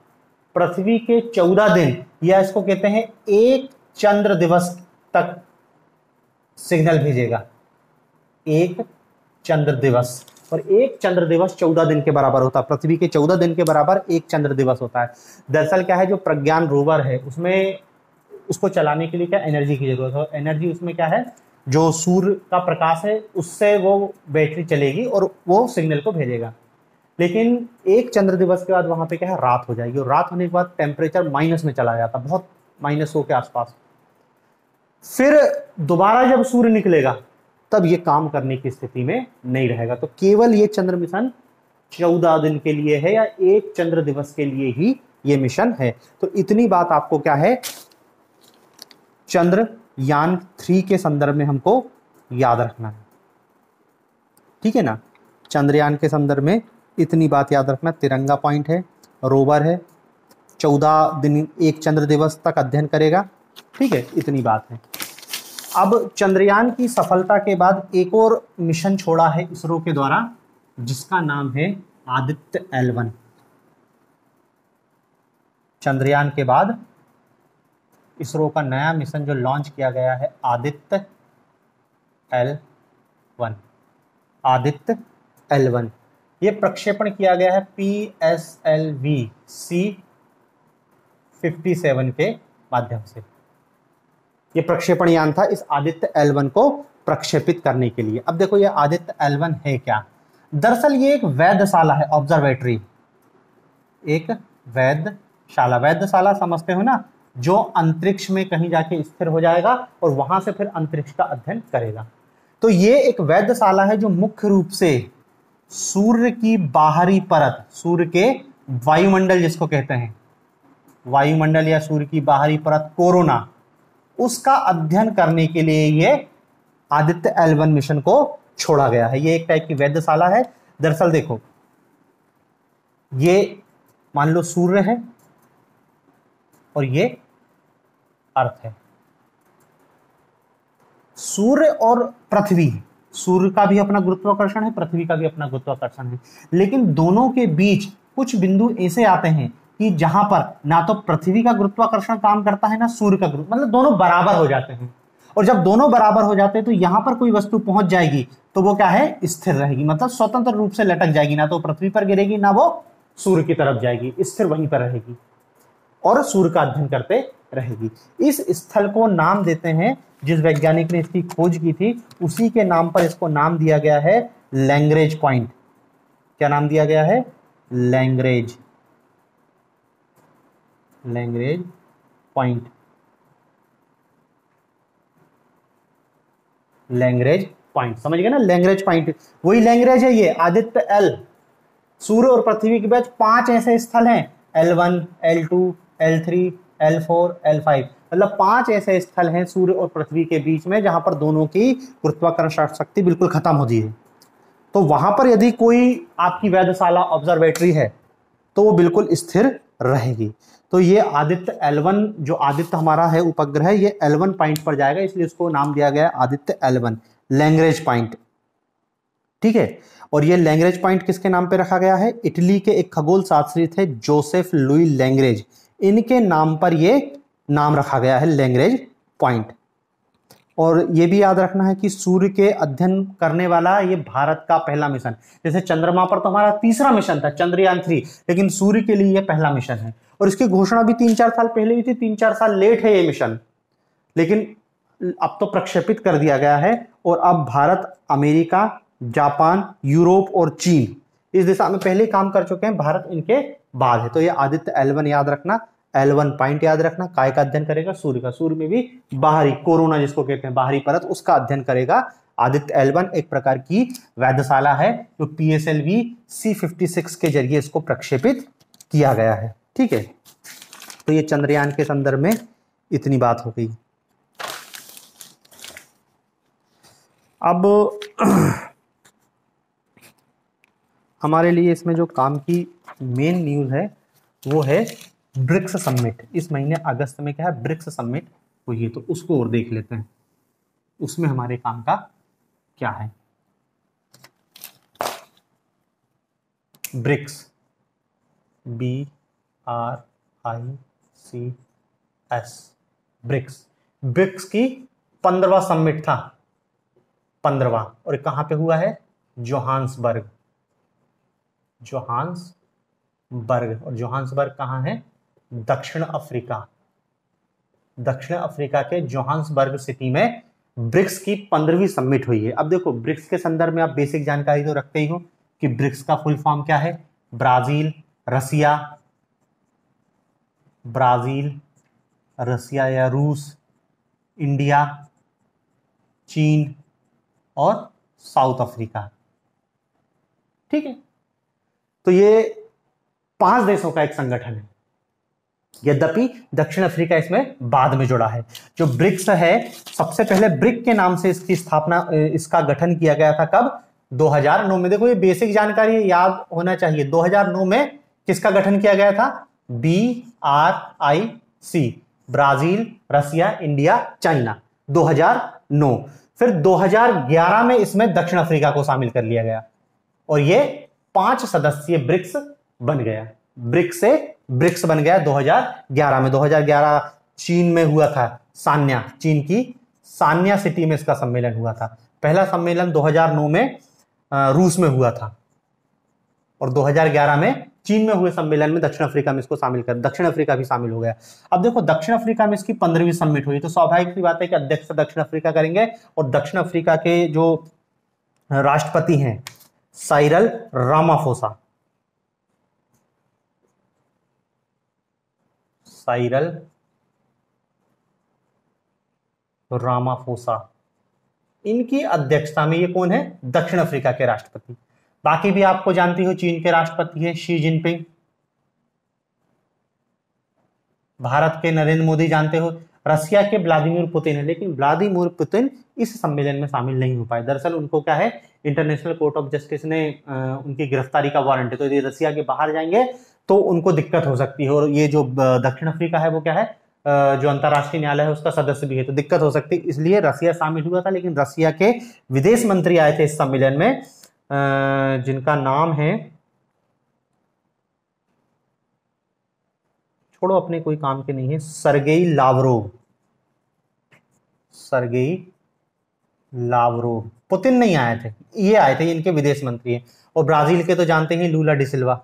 पृथ्वी के 14 दिन, या इसको कहते हैं 1 चंद्र दिवस तक सिग्नल भेजेगा। 1 चंद्र दिवस, और 1 चंद्र दिवस 14 दिन के बराबर होता है। पृथ्वी के 14 दिन के बराबर 1 चंद्र दिवस होता है। दरअसल क्या है, जो प्रज्ञान रोवर है उसमें, उसको चलाने के लिए क्या एनर्जी की जरूरत है? एनर्जी उसमें क्या है? जो सूर्य का प्रकाश है उससे वो बैटरी चलेगी और वो सिग्नल को भेजेगा। लेकिन 1 चंद्र दिवस के बाद वहां पे क्या है? रात हो जाएगी, और रात होने के बाद टेम्परेचर माइनस में चला जाता, बहुत -100 के आसपास। फिर दोबारा जब सूर्य निकलेगा तब ये काम करने की स्थिति में नहीं रहेगा। तो केवल ये चंद्र मिशन 14 दिन के लिए है, या 1 चंद्र दिवस के लिए ही ये मिशन है। तो इतनी बात आपको क्या है, चंद्रयान 3 के संदर्भ में हमको याद रखना है। ठीक है ना, चंद्रयान के संदर्भ में इतनी बात याद रखना। तिरंगा पॉइंट है, रोवर है, 14 दिन 1 चंद्र दिवस तक अध्ययन करेगा। ठीक है, इतनी बात है। अब चंद्रयान की सफलता के बाद एक और मिशन छोड़ा है इसरो के द्वारा, जिसका नाम है आदित्य L1। चंद्रयान के बाद इसरो का नया मिशन जो लॉन्च किया गया है, आदित्य L1। आदित्य L1 ये प्रक्षेपण किया गया है PSLV C57 के माध्यम से। ये प्रक्षेपण यान था इस आदित्य L1 को प्रक्षेपित करने के लिए। अब देखो, ये आदित्य L1 है क्या? दरअसल ये एक वैधशाला है, ऑब्जर्वेटरी, एक वैधशाला। वैधशाला समझते हो ना, जो अंतरिक्ष में कहीं जाके स्थिर हो जाएगा और वहां से फिर अंतरिक्ष का अध्ययन करेगा। तो ये एक वैधशाला है जो मुख्य रूप से सूर्य की बाहरी परत, सूर्य के वायुमंडल जिसको कहते हैं, वायुमंडल या सूर्य की बाहरी परत कोरोना, उसका अध्ययन करने के लिए ये आदित्य L1 मिशन को छोड़ा गया है। ये एक टाइप की वैधशाला है। दरअसल देखो, ये मान लो सूर्य है और ये अर्थ है। सूर्य और पृथ्वी, सूर्य का भी अपना गुरुत्वाकर्षण है, पृथ्वी का भी अपना गुरुत्वाकर्षण है, लेकिन दोनों के बीच कुछ बिंदु ऐसे आते हैं कि जहां पर ना तो पृथ्वी का गुरुत्वाकर्षण काम करता है ना सूर्य का गुरुत्व, मतलब दोनों बराबर हो जाते हैं। और जब दोनों बराबर हो जाते हैं तो यहां पर कोई वस्तु पहुंच जाएगी तो वो क्या है? स्थिर रहेगी, मतलब स्वतंत्र रूप से लटक जाएगी, ना तो पृथ्वी पर गिरेगी ना वो सूर्य की तरफ जाएगी, स्थिर वहीं पर रहेगी और सूर्य का अध्ययन करते रहेगी। इस स्थल को नाम देते हैं, जिस वैज्ञानिक ने इसकी खोज की थी उसी के नाम पर इसको नाम दिया गया है लैग्रेंज पॉइंट। क्या नाम दिया गया है? Lagrange point. लैग्रेंज पॉइंट समझ गए ना? लैग्रेंज पॉइंट वही लैग्रेंज है। ये आदित्य L, सूर्य और पृथ्वी के बीच 5 ऐसे स्थल हैं, L1, L2, L3, L4, L5, मतलब 5 ऐसे स्थल हैं सूर्य और पृथ्वी के बीच में जहां पर दोनों की गुरुत्वाकर्षण शक्ति बिल्कुल खत्म होती है। तो वहां पर यदि कोई आपकी वैधशाला ऑब्जर्वेटरी है तो वो बिल्कुल स्थिर रहेगी। तो ये आदित्य L1, जो आदित्य हमारा है उपग्रह, ये L1 पॉइंट पर जाएगा, इसलिए उसको नाम दिया गया आदित्य L1, लैग्रेंज पॉइंट। ठीक है, और ये लैग्रेंज पॉइंट किसके नाम पे रखा गया है? इटली के एक खगोल शास्त्री थे जोसेफ लुई लैग्रेंज, इनके नाम पर ये नाम रखा गया है लैग्रेंज पॉइंट। और ये भी याद रखना है कि सूर्य के अध्ययन करने वाला ये भारत का पहला मिशन। जैसे चंद्रमा पर तो हमारा तीसरा मिशन था चंद्रयान 3, लेकिन सूर्य के लिए ये पहला मिशन है। और इसकी घोषणा भी 3-4 साल पहले हुई थी, 3-4 साल लेट है ये मिशन, लेकिन अब तो प्रक्षेपित कर दिया गया है। और अब भारत, अमेरिका, जापान, यूरोप और चीन इस दिशा में पहले काम कर चुके हैं, भारत इनके बाद है। तो ये आदित्य L1 याद रखना, L1 पॉइंट याद रखना, काय का अध्ययन करेगा, सूर्य का। सूर्य में भी बाहरी कोरोना जिसको कहते हैं बाहरी परत, उसका अध्ययन करेगा। आदित्य L1 एक प्रकार की वेधशाला है जो PSLV C56 के जरिए इसको प्रक्षेपित किया गया है। ठीक है, तो ये चंद्रयान के संदर्भ में इतनी बात हो गई। अब हमारे लिए इसमें जो काम की मेन न्यूज है वो है ब्रिक्स समिट। इस महीने अगस्त में क्या है, ब्रिक्स समिट हुई है, तो उसको और देख लेते हैं उसमें हमारे काम का क्या है। BRICS, BRICS, BRICS. ब्रिक्स की 15वां समिट था, 15वां, और कहां पे हुआ है, जोहान्सबर्ग। जोहान्सबर्ग, और जोहान्सबर्ग कहां है, दक्षिण अफ्रीका। दक्षिण अफ्रीका के जोहान्सबर्ग सिटी में ब्रिक्स की 15वीं समिट हुई है। अब देखो ब्रिक्स के संदर्भ में आप बेसिक जानकारी तो रखते ही हो कि ब्रिक्स का फुल फॉर्म क्या है, ब्राजील, रसिया या रूस, इंडिया, चीन और साउथ अफ्रीका। ठीक है, तो ये 5 देशों का एक संगठन है। यद्यपि दक्षिण अफ्रीका इसमें बाद में जुड़ा है। जो ब्रिक्स है, सबसे पहले ब्रिक के नाम से इसकी स्थापना, इसका गठन किया गया था कब, 2009 में। देखो ये बेसिक जानकारी याद होना चाहिए। 2009 में किसका गठन किया गया था, BRIC, ब्राजील, रसिया, इंडिया, चाइना, 2009। फिर 2011 में इसमें दक्षिण अफ्रीका को शामिल कर लिया गया और ये 5 सदस्यीय ब्रिक्स बन गया। ब्रिक्स से ब्रिक्स बन गया 2011 में। 2011 चीन में हुआ था, सान्या, चीन की सान्या सिटी में इसका सम्मेलन हुआ था। पहला सम्मेलन 2009 में रूस में हुआ था और 2011 में चीन में हुए सम्मेलन में दक्षिण अफ्रीका में इसको शामिल कर, दक्षिण अफ्रीका भी शामिल हो गया। अब देखो दक्षिण अफ्रीका में इसकी 15वीं समिट हुई, तो स्वाभाविक सी बात है कि अध्यक्ष दक्षिण अफ्रीका करेंगे और दक्षिण अफ्रीका के जो राष्ट्रपति हैं साइरल रामाफोसा, साइरल रामाफोसा, इनकी अध्यक्षता में, ये कौन है, दक्षिण अफ्रीका के राष्ट्रपति। बाकी भी आपको जानती हो, चीन के राष्ट्रपति है शी जिनपिंग, भारत के नरेंद्र मोदी जानते हो, रसिया के व्लादिमीर पुतिन है। लेकिन व्लादिमीर पुतिन इस सम्मेलन में शामिल नहीं हो पाए। दरअसल उनको क्या है, इंटरनेशनल कोर्ट ऑफ जस्टिस ने उनकी गिरफ्तारी का वारंट है, तो यदि रसिया के बाहर जाएंगे तो उनको दिक्कत हो सकती है। और ये जो दक्षिण अफ्रीका है वो क्या है, जो अंतरराष्ट्रीय न्यायालय है उसका सदस्य भी है, तो दिक्कत हो सकती है। इसलिए रसिया शामिल हुआ था, लेकिन रसिया के विदेश मंत्री आए थे इस सम्मेलन में, जिनका नाम है, छोड़ो अपने कोई काम के नहीं है, Sergei Lavrov. Sergei Lavrov, Putin नहीं आए थे, ये आए थे, इनके विदेश मंत्री हैं। और ब्राजील के तो जानते हैं लूला डिसिल्वा।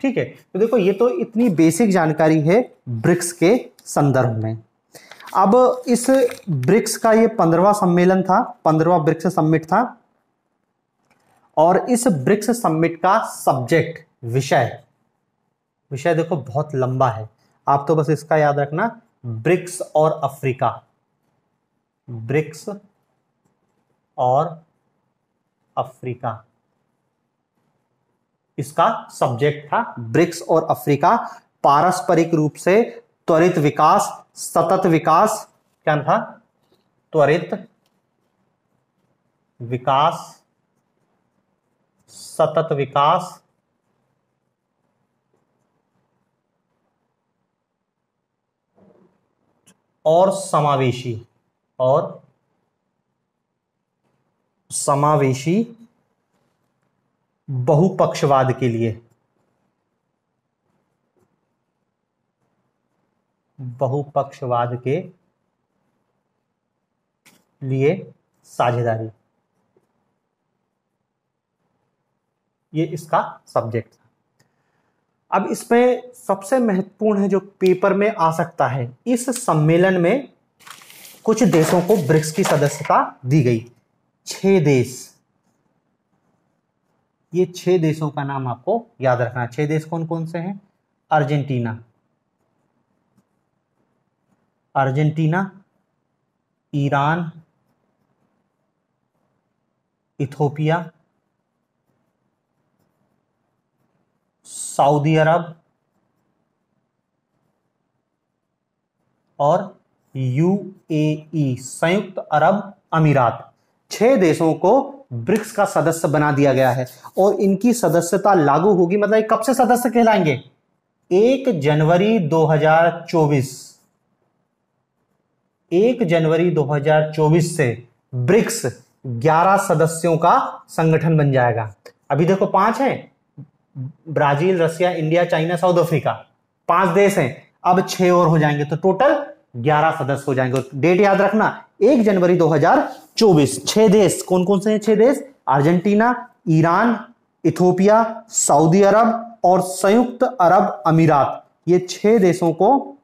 ठीक है, तो देखो ये तो इतनी बेसिक जानकारी है ब्रिक्स के संदर्भ में। अब इस ब्रिक्स का ये 15वां सम्मेलन था, 15वां ब्रिक्स समिट था, और इस ब्रिक्स समिट का सब्जेक्ट, विषय देखो बहुत लंबा है, आप तो बस इसका याद रखना, ब्रिक्स और अफ्रीका, ब्रिक्स और अफ्रीका, इसका सब्जेक्ट था। ब्रिक्स और अफ्रीका पारस्परिक रूप से त्वरित विकास, सतत विकास, क्या था, त्वरित विकास, सतत विकास, और समावेशी बहुपक्षवाद के लिए, बहुपक्षवाद के लिए साझेदारी, ये इसका सब्जेक्ट था। अब इसमें सबसे महत्वपूर्ण है जो पेपर में आ सकता है, इस सम्मेलन में कुछ देशों को ब्रिक्स की सदस्यता दी गई, 6 देश, ये 6 देशों का नाम आपको याद रखना है। 6 देश कौन कौन से हैं? अर्जेंटीना, ईरान, इथोपिया, सऊदी अरब और यूएई, संयुक्त अरब अमीरात। 6 देशों को ब्रिक्स का सदस्य बना दिया गया है और इनकी सदस्यता लागू होगी, मतलब कब से सदस्य कहलाएंगे? 1 जनवरी 2024। 1 जनवरी 2024 से ब्रिक्स 11 सदस्यों का संगठन बन जाएगा। अभी देखो 5 हैं, ब्राजील, रसिया, इंडिया, चाइना, साउथ अफ्रीका, 5 देश हैं। अब 6 और हो जाएंगे तो टोटल 11 सदस्य हो जाएंगे। डेट याद रखना 1 जनवरी 2024। 6 देश कौन कौन से हैं? 6 देश अर्जेंटीना, ईरान, इथोपिया, सऊदी अरब और संयुक्त अरब अमीरात। ये 6 देशों को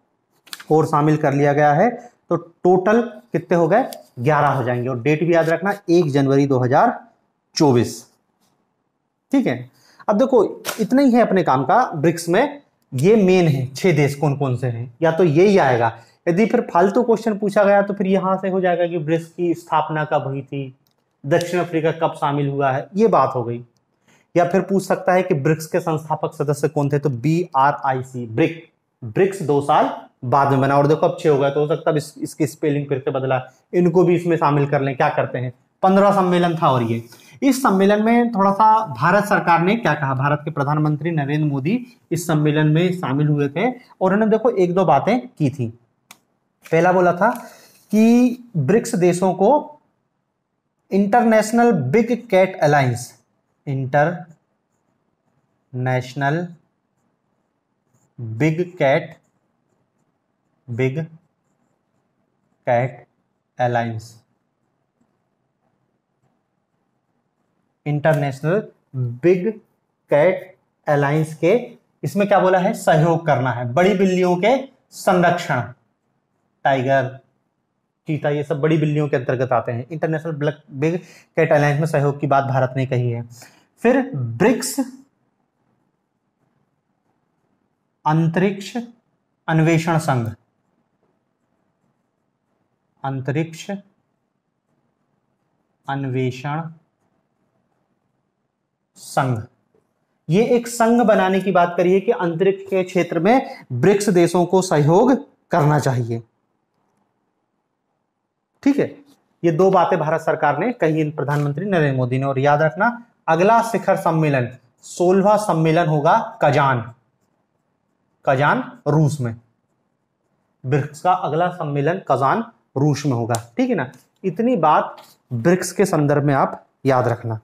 और शामिल कर लिया गया है, तो टोटल कितने हो गए? 11 हो जाएंगे। और डेट भी याद रखना 1 जनवरी 2024। ठीक है, अब देखो इतना ही है अपने काम का ब्रिक्स में। ये मेन है 6 देश कौन कौन से हैं, या तो यही आएगा। यदि फिर फालतू क्वेश्चन पूछा गया तो फिर यहां से हो जाएगा कि ब्रिक्स की स्थापना कब हुई थी, दक्षिण अफ्रीका कब शामिल हुआ है, ये बात हो गई। या फिर पूछ सकता है कि ब्रिक्स के संस्थापक सदस्य कौन थे, तो BRIC, ब्रिक्स 2 साल बाद में बना। और देखो अब 6 हो गया, तो हो सकता है इसकी स्पेलिंग फिर से बदला, इनको भी इसमें शामिल कर लें। क्या करते हैं, 15 सम्मेलन था। और ये इस सम्मेलन में थोड़ा सा भारत सरकार ने क्या कहा, भारत के प्रधानमंत्री नरेंद्र मोदी इस सम्मेलन में शामिल हुए थे और उन्होंने देखो 1-2 बातें की थी। पहला बोला था कि ब्रिक्स देशों को international big cat alliance, international big cat alliance, international big cat alliance के, इसमें क्या बोला है, सहयोग करना है। बड़ी बिल्लियों के संरक्षण, टाइगर, चीता, ये सब बड़ी बिल्लियों के अंतर्गत आते हैं। इंटरनेशनल बिग कैट अलायंस में सहयोग की बात भारत ने कही है। फिर ब्रिक्स अंतरिक्ष अन्वेषण संघ, अंतरिक्ष अन्वेषण संघ, ये एक संघ बनाने की बात करिए कि अंतरिक्ष के क्षेत्र में ब्रिक्स देशों को सहयोग करना चाहिए। ठीक है, ये 2 बातें भारत सरकार ने कही, प्रधानमंत्री नरेंद्र मोदी ने। और याद रखना अगला शिखर सम्मेलन 16वां सम्मेलन होगा कजान रूस में। ब्रिक्स का अगला सम्मेलन कजान रूस में होगा। ठीक है ना, इतनी बात ब्रिक्स के संदर्भ में आप याद रखना,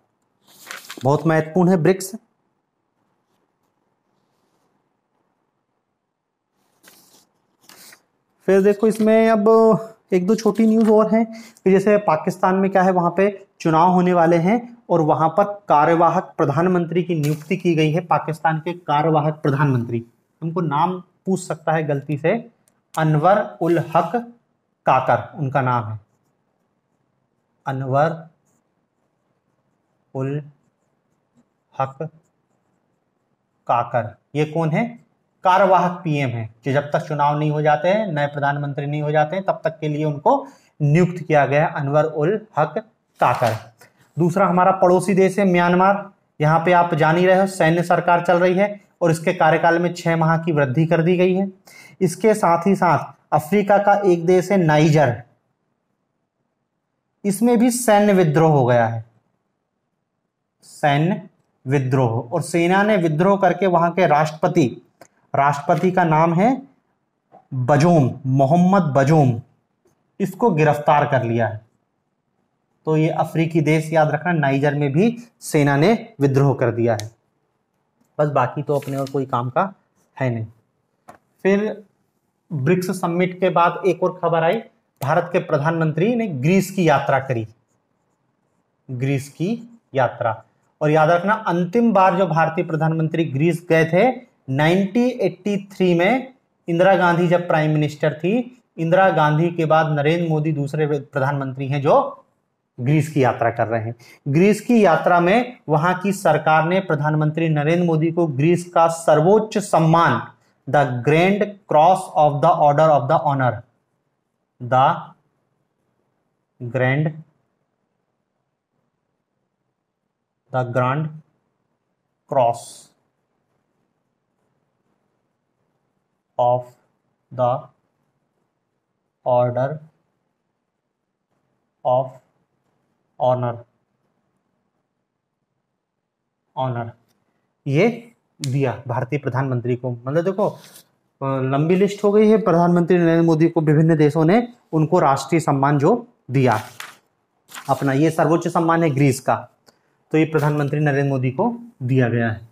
बहुत महत्वपूर्ण है ब्रिक्स। फिर देखो इसमें अब 1-2 छोटी न्यूज और हैं कि जैसे पाकिस्तान में क्या है, वहां पे चुनाव होने वाले हैं और वहां पर कार्यवाहक प्रधानमंत्री की नियुक्ति की गई है। पाकिस्तान के कार्यवाहक प्रधानमंत्री, उनको नाम पूछ सकता है गलती से, अनवर उल हक काकर उनका नाम है, अनवर उल हक काकर। ये कौन है, कार्यवाहक पीएम है, कि जब तक चुनाव नहीं हो जाते हैं, नए प्रधानमंत्री नहीं हो जाते हैं, तब तक के लिए उनको नियुक्त किया गया है, अनवर उल हक काकर। दूसरा हमारा पड़ोसी देश है म्यांमार। यहाँ पे आप जान ही रहे हो सैन्य सरकार चल रही है और इसके कार्यकाल में 6 माह की वृद्धि कर दी गई है। इसके साथ ही साथ अफ्रीका का एक देश है नाइजर, इसमें भी सैन्य विद्रोह हो गया है, सैन्य विद्रोह, और सेना ने विद्रोह करके वहां के राष्ट्रपति का नाम है बजोम, मोहम्मद बजोम, इसको गिरफ्तार कर लिया है। तो ये अफ्रीकी देश याद रखना, नाइजर में भी सेना ने विद्रोह कर दिया है। बस बाकी तो अपने और कोई काम का है नहीं। फिर ब्रिक्स समिट के बाद एक और खबर आई, भारत के प्रधानमंत्री ने ग्रीस की यात्रा करी, ग्रीस की यात्रा। और याद रखना अंतिम बार जो भारतीय प्रधानमंत्री ग्रीस गए थे 1983 में, इंदिरा गांधी जब प्राइम मिनिस्टर थी। इंदिरा गांधी के बाद नरेंद्र मोदी दूसरे प्रधानमंत्री हैं जो ग्रीस की यात्रा कर रहे हैं। ग्रीस की यात्रा में वहां की सरकार ने प्रधानमंत्री नरेंद्र मोदी को ग्रीस का सर्वोच्च सम्मान the grand cross of the order of the honour, the grand cross of the order of honour ये दिया भारतीय प्रधानमंत्री को। मतलब देखो लंबी लिस्ट हो गई है, प्रधानमंत्री नरेंद्र मोदी को विभिन्न देशों ने उनको राष्ट्रीय सम्मान जो दिया अपना, ये सर्वोच्च सम्मान है ग्रीस का, तो ये प्रधानमंत्री नरेंद्र मोदी को दिया गया है।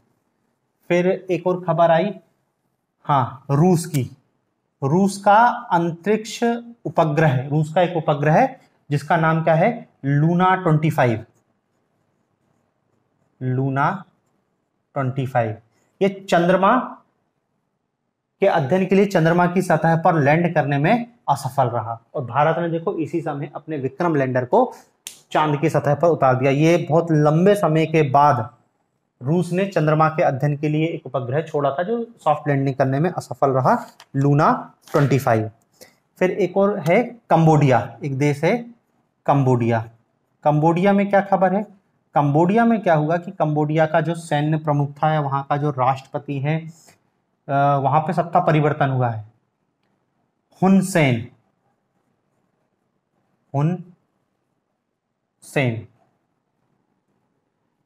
फिर एक और खबर आई, हाँ, रूस की। रूस का अंतरिक्ष उपग्रह, रूस का एक उपग्रह है जिसका नाम क्या है, लूना 25। लूना 25 ये चंद्रमा के अध्ययन के लिए चंद्रमा की सतह पर लैंड करने में असफल रहा, और भारत ने देखो इसी समय अपने विक्रम लैंडर को चांद की सतह पर उतार दिया। ये बहुत लंबे समय के बाद रूस ने चंद्रमा के अध्ययन के लिए एक उपग्रह छोड़ा था जो सॉफ्ट लैंडिंग करने में असफल रहा, लूना 25। फिर एक और है कंबोडिया, एक देश है कंबोडिया। कंबोडिया में क्या खबर है, कंबोडिया में क्या हुआ कि कंबोडिया का जो सैन्य प्रमुख था या वहां का जो राष्ट्रपति है, वहां पे सत्ता परिवर्तन हुआ है। हुन सेन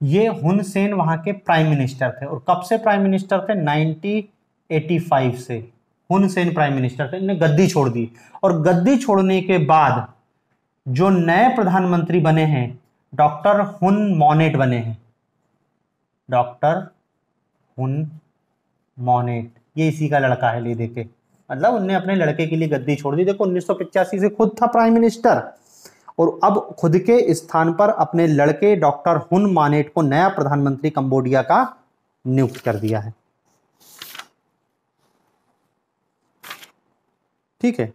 ये हुन सेन वहां के प्राइम मिनिस्टर थे, और कब से प्राइम मिनिस्टर थे, 1985 से हुन सेन प्राइम मिनिस्टर थे। इन्हें गद्दी छोड़ दी, और गद्दी छोड़ने के बाद जो नए प्रधानमंत्री बने हैं डॉक्टर हुन मोनेट बने हैं, डॉक्टर हुन मोनेट, ये इसी का लड़का है। ले देखे मतलब उनने अपने लड़के के लिए गद्दी छोड़ दी। देखो 1985 से खुद था प्राइम मिनिस्टर, और अब खुद के स्थान पर अपने लड़के डॉक्टर हुन मानेट को नया प्रधानमंत्री कंबोडिया का नियुक्त कर दिया है। ठीक है,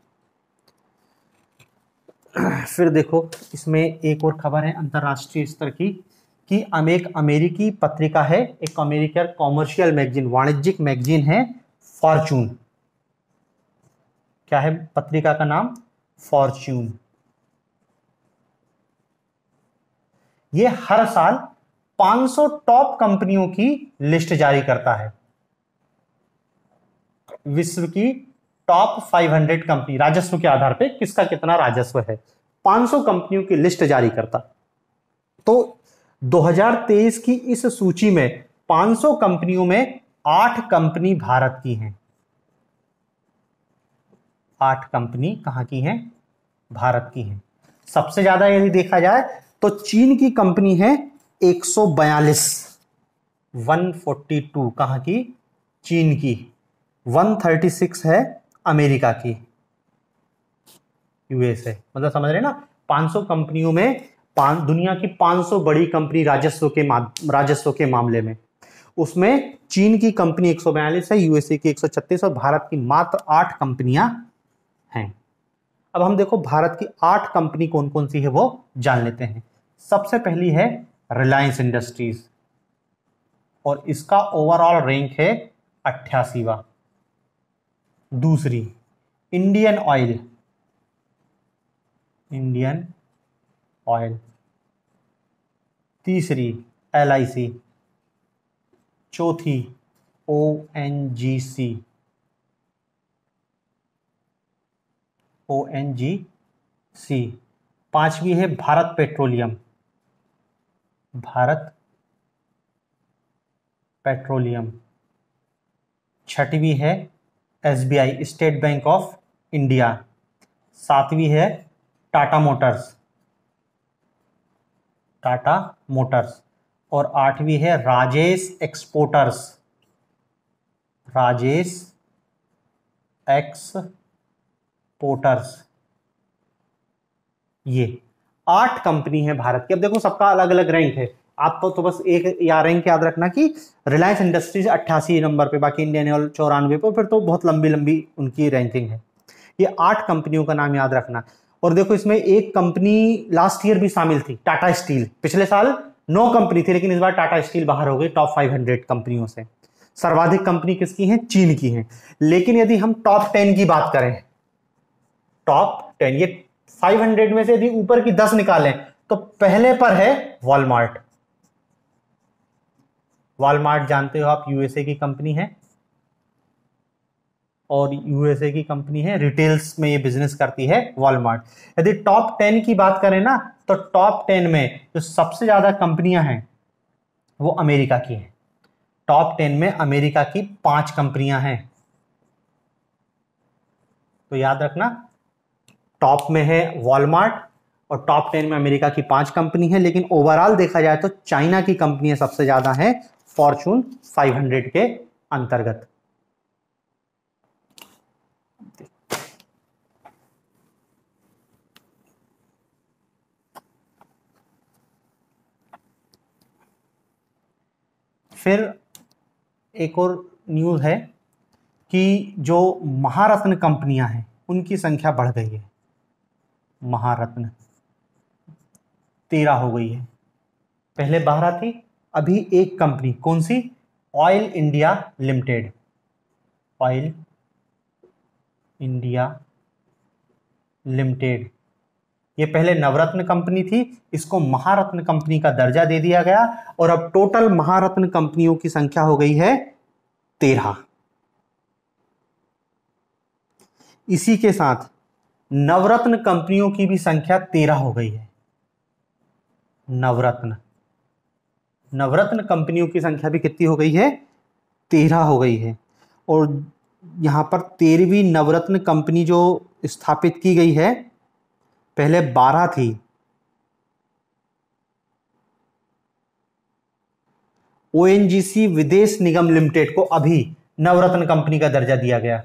फिर देखो इसमें एक और खबर है अंतरराष्ट्रीय स्तर की, कि एक अमेरिकी पत्रिका है, एक अमेरिकन कॉमर्शियल मैगजीन, वाणिज्यिक मैगजीन है फॉर्च्यून। क्या है पत्रिका का नाम, फॉर्च्यून। ये हर साल 500 टॉप कंपनियों की लिस्ट जारी करता है, विश्व की टॉप 500 कंपनी, राजस्व के आधार पे किसका कितना राजस्व है, 500 कंपनियों की लिस्ट जारी करता। तो 2023 की इस सूची में 500 कंपनियों में 8 कंपनी भारत की हैं। 8 कंपनी कहां की हैं, भारत की हैं। सबसे ज्यादा यदि देखा जाए तो चीन की कंपनी है 142, 142 कहां की, चीन की। 136 है अमेरिका की, यूएसए। मतलब समझ रहे ना, 500 कंपनियों में दुनिया की 500 बड़ी कंपनी राजस्व के मामले में, उसमें चीन की कंपनी 142 है, यूएसए की 136 और भारत की मात्र 8 कंपनियां हैं। अब हम देखो भारत की 8 कंपनी कौन कौन सी है वो जान लेते हैं। सबसे पहली है रिलायंस इंडस्ट्रीज, और इसका ओवरऑल रैंक है 88वां। दूसरी इंडियन ऑयल, तीसरी LIC, चौथी ONGC, पांचवी है भारत पेट्रोलियम, छठवीं है SBI, state bank of India, सातवीं है टाटा मोटर्स, और आठवीं है राजेश एक्सपोर्टर्स, ये 8 कंपनी है भारत की। अब देखो सबका अलग अलग रैंक है, आपको तो बस एक या रैंक याद रखना कि रिलायंस इंडस्ट्रीज 88 नंबर पे, बाकी इंडियन ऑयल 94 पे, फिर तो बहुत लंबी उनकी रैंकिंग है। ये 8 कंपनियों का नाम याद रखना। और देखो इसमें एक कंपनी लास्ट ईयर भी शामिल थी, टाटा स्टील। पिछले साल 9 कंपनी थी, लेकिन इस बार टाटा स्टील बाहर हो गई टॉप 500 कंपनियों से। सर्वाधिक कंपनी किसकी है? चीन की है। लेकिन यदि हम टॉप 10 की बात करें, टॉप 10, ये 500 में से यदि ऊपर की 10 निकालें तो पहले पर है वॉलमार्ट। वॉलमार्ट जानते हो आप, यूएसए की कंपनी है, और यूएसए की कंपनी है, रिटेल्स में ये बिजनेस करती है वॉलमार्ट। यदि टॉप 10 की बात करें ना, तो टॉप 10 में जो सबसे ज्यादा कंपनियां हैं वो अमेरिका की हैं। टॉप 10 में अमेरिका की 5 कंपनियां हैं। तो याद रखना, टॉप में है वॉलमार्ट और टॉप 10 में अमेरिका की 5 कंपनी है। लेकिन ओवरऑल देखा जाए तो चाइना की कंपनियां सबसे ज्यादा हैं फॉर्चून 500 के अंतर्गत। फिर एक और न्यूज़ है कि जो महारत्न कंपनियां हैं उनकी संख्या बढ़ गई है। महारत्न 13 हो गई है, पहले 12 थी। अभी एक कंपनी, कौन सी? Oil India limited. Oil India limited, ये पहले नवरत्न कंपनी थी, इसको महारत्न कंपनी का दर्जा दे दिया गया और अब टोटल महारत्न कंपनियों की संख्या हो गई है 13। इसी के साथ नवरत्न कंपनियों की भी संख्या 13 हो गई है। नवरत्न कंपनियों की संख्या भी कितनी हो गई है? 13 हो गई है। और यहां पर 13वीं नवरत्न कंपनी जो स्थापित की गई है, पहले 12 थी। ओएनजीसी विदेश निगम लिमिटेड को अभी नवरत्न कंपनी का दर्जा दिया गया।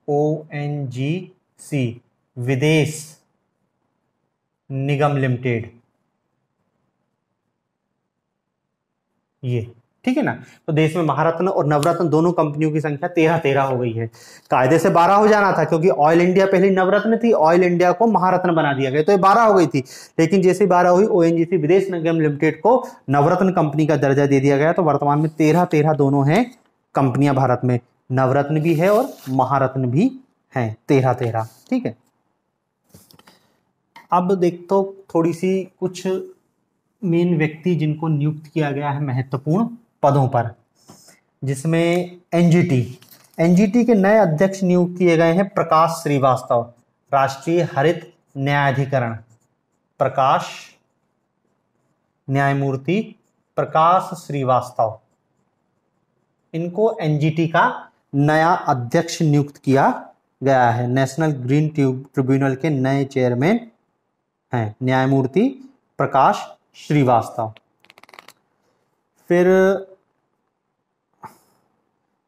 ओएनजीसी विदेश निगम लिमिटेड, ये ठीक है ना। तो देश में महारत्न और नवरत्न दोनों कंपनियों की संख्या 13 हो गई है। कायदे से 12 हो जाना था, क्योंकि ऑयल इंडिया पहले नवरत्न थी, ऑयल इंडिया को महारत्न बना दिया गया, तो ये 12 हो गई थी। लेकिन जैसे 12 हुई, ओएनजीसी विदेश निगम लिमिटेड को नवरत्न कंपनी का दर्जा दे दिया गया। तो वर्तमान में 13 दोनों हैं कंपनियां भारत में, नवरत्न भी है और महारत्न भी है, 13। ठीक है। अब देख तो थोड़ी सी कुछ मेन व्यक्ति जिनको नियुक्त किया गया है महत्वपूर्ण पदों पर, जिसमें एनजीटी के नए अध्यक्ष नियुक्त किए गए हैं प्रकाश श्रीवास्तव, राष्ट्रीय हरित न्यायाधिकरण। प्रकाश, न्यायमूर्ति प्रकाश श्रीवास्तव, इनको एनजीटी का नया अध्यक्ष नियुक्त किया गया है। नेशनल ग्रीन ट्रिब्यूनल के नए चेयरमैन हैं न्यायमूर्ति प्रकाश श्रीवास्तव। फिर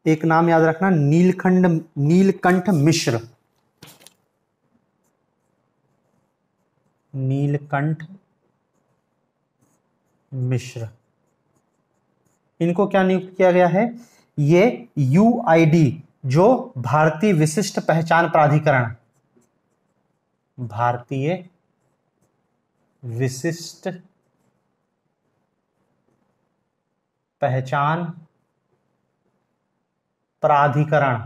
एक नाम याद रखना, नीलकंठ मिश्र। नीलकंठ मिश्र, इनको क्या नियुक्त किया गया है? ये यूआईडी, जो भारतीय विशिष्ट पहचान प्राधिकरण, भारतीय विशिष्ट पहचान प्राधिकरण,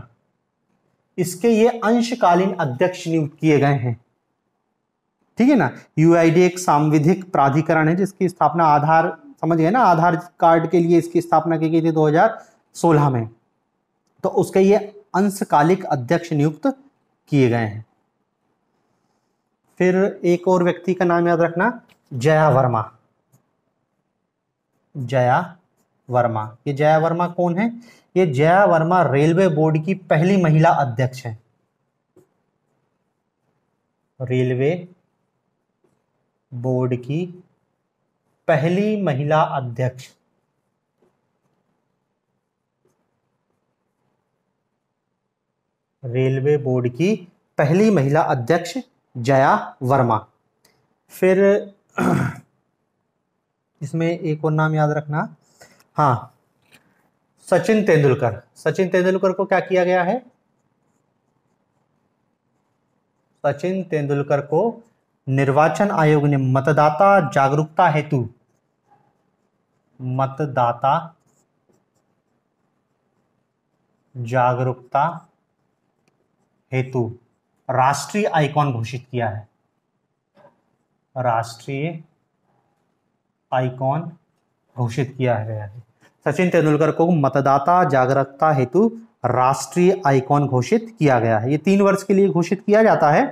इसके ये अंशकालीन अध्यक्ष नियुक्त किए गए हैं। ठीक है ना। यूआईडी एक सांविधिक प्राधिकरण है जिसकी स्थापना आधार, समझ गए ना, आधार कार्ड के लिए इसकी स्थापना की गई थी 2016 में। तो उसके ये अंशकालिक अध्यक्ष नियुक्त किए गए हैं। फिर एक और व्यक्ति का नाम याद रखना, जया वर्मा। जया वर्मा, ये जया वर्मा कौन है? ये जया वर्मा रेलवे बोर्ड की पहली महिला अध्यक्ष है। रेलवे बोर्ड की पहली महिला अध्यक्ष। रेलवे बोर्ड की पहली महिला अध्यक्ष जया वर्मा। फिर इसमें एक और नाम याद रखना, हाँ, सचिन तेंदुलकर। सचिन तेंदुलकर को क्या किया गया है? सचिन तेंदुलकर को निर्वाचन आयोग ने मतदाता जागरूकता हेतु राष्ट्रीय आइकॉन घोषित किया है। राष्ट्रीय आइकॉन घोषित किया गया है। सचिन तेंदुलकर को मतदाता जागरूकता हेतु राष्ट्रीय आइकॉन घोषित किया गया है। ये 3 वर्ष के लिए घोषित किया जाता है।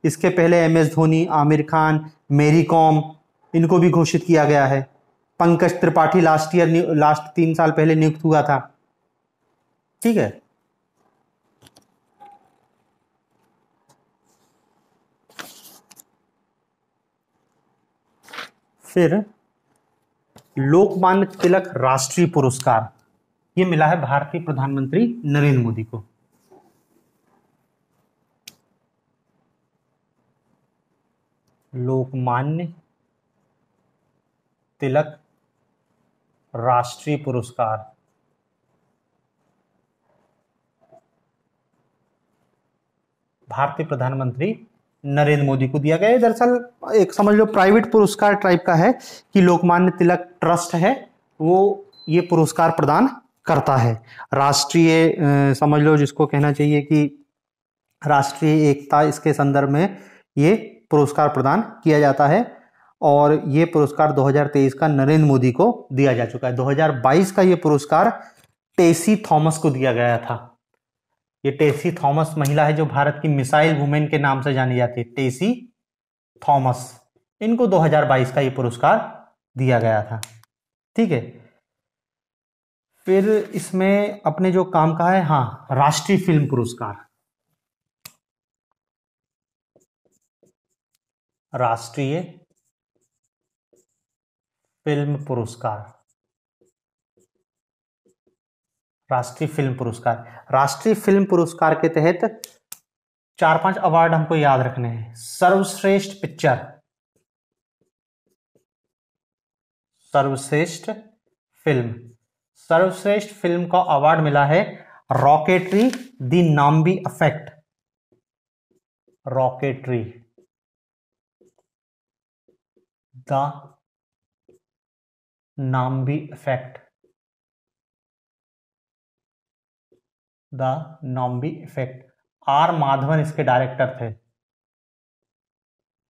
इसके पहले MS धोनी, आमिर खान, मेरी कॉम, इनको भी घोषित किया गया है। पंकज त्रिपाठी लास्ट 3 साल पहले नियुक्त हुआ था। ठीक है, फिर लोकमान्य तिलक राष्ट्रीय पुरस्कार, ये मिला है भारतीय प्रधानमंत्री नरेंद्र मोदी को। लोकमान्य तिलक राष्ट्रीय पुरस्कार भारतीय प्रधानमंत्री नरेंद्र मोदी को दिया गया है। दरअसल एक समझ लो प्राइवेट पुरस्कार टाइप का है कि लोकमान्य तिलक ट्रस्ट है वो ये पुरस्कार प्रदान करता है। राष्ट्रीय समझ लो जिसको कहना चाहिए कि राष्ट्रीय एकता, इसके संदर्भ में ये पुरस्कार प्रदान किया जाता है और ये पुरस्कार 2023 का नरेंद्र मोदी को दिया जा चुका है। 2022 का ये पुरस्कार टेसी थॉमस को दिया गया था। ये टेसी थॉमस महिला है जो भारत की मिसाइल वुमेन के नाम से जानी जाती है, टेसी थॉमस। इनको 2022 का ये पुरस्कार दिया गया था। ठीक है, फिर इसमें अपने जो काम का है, हाँ, राष्ट्रीय फिल्म पुरस्कार, राष्ट्रीय फिल्म पुरस्कार, राष्ट्रीय फिल्म पुरस्कार। राष्ट्रीय फिल्म पुरस्कार के तहत 4-5 अवार्ड हमको याद रखने हैं। सर्वश्रेष्ठ पिक्चर, सर्वश्रेष्ठ फिल्म, सर्वश्रेष्ठ फिल्म का अवार्ड मिला है rocketry the Nambi effect, rocketry the Nambi effect, the Nambi effect. R Madhavan इसके डायरेक्टर थे,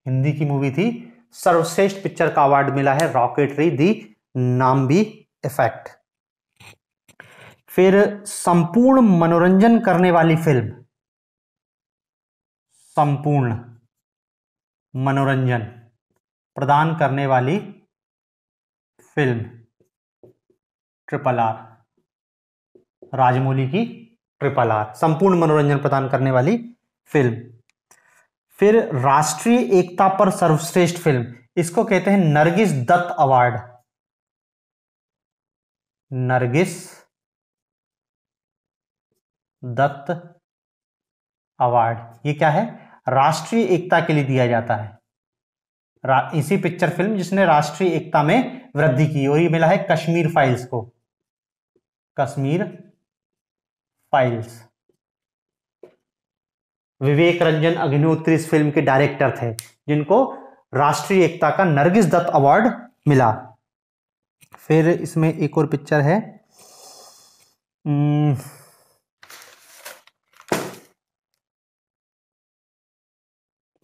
हिंदी की मूवी थी। सर्वश्रेष्ठ पिक्चर का अवार्ड मिला है रॉकेटरी द नाम्बी इफेक्ट। फिर संपूर्ण मनोरंजन करने वाली फिल्म, संपूर्ण मनोरंजन प्रदान करने वाली फिल्म, RRR, राजमौली की RRR, संपूर्ण मनोरंजन प्रदान करने वाली फिल्म। फिर राष्ट्रीय एकता पर सर्वश्रेष्ठ फिल्म, इसको कहते हैं नरगिस दत्त अवार्ड, नरगिस दत्त अवार्ड। ये क्या है? राष्ट्रीय एकता के लिए दिया जाता है। इसी पिक्चर फिल्म जिसने राष्ट्रीय एकता में वृद्धि की, और ये मिला है कश्मीर फाइल्स को, कश्मीर फाइल्स। विवेक रंजन अग्निहोत्री इस फिल्म के डायरेक्टर थे जिनको राष्ट्रीय एकता का नरगिस दत्त अवार्ड मिला। फिर इसमें एक और पिक्चर है,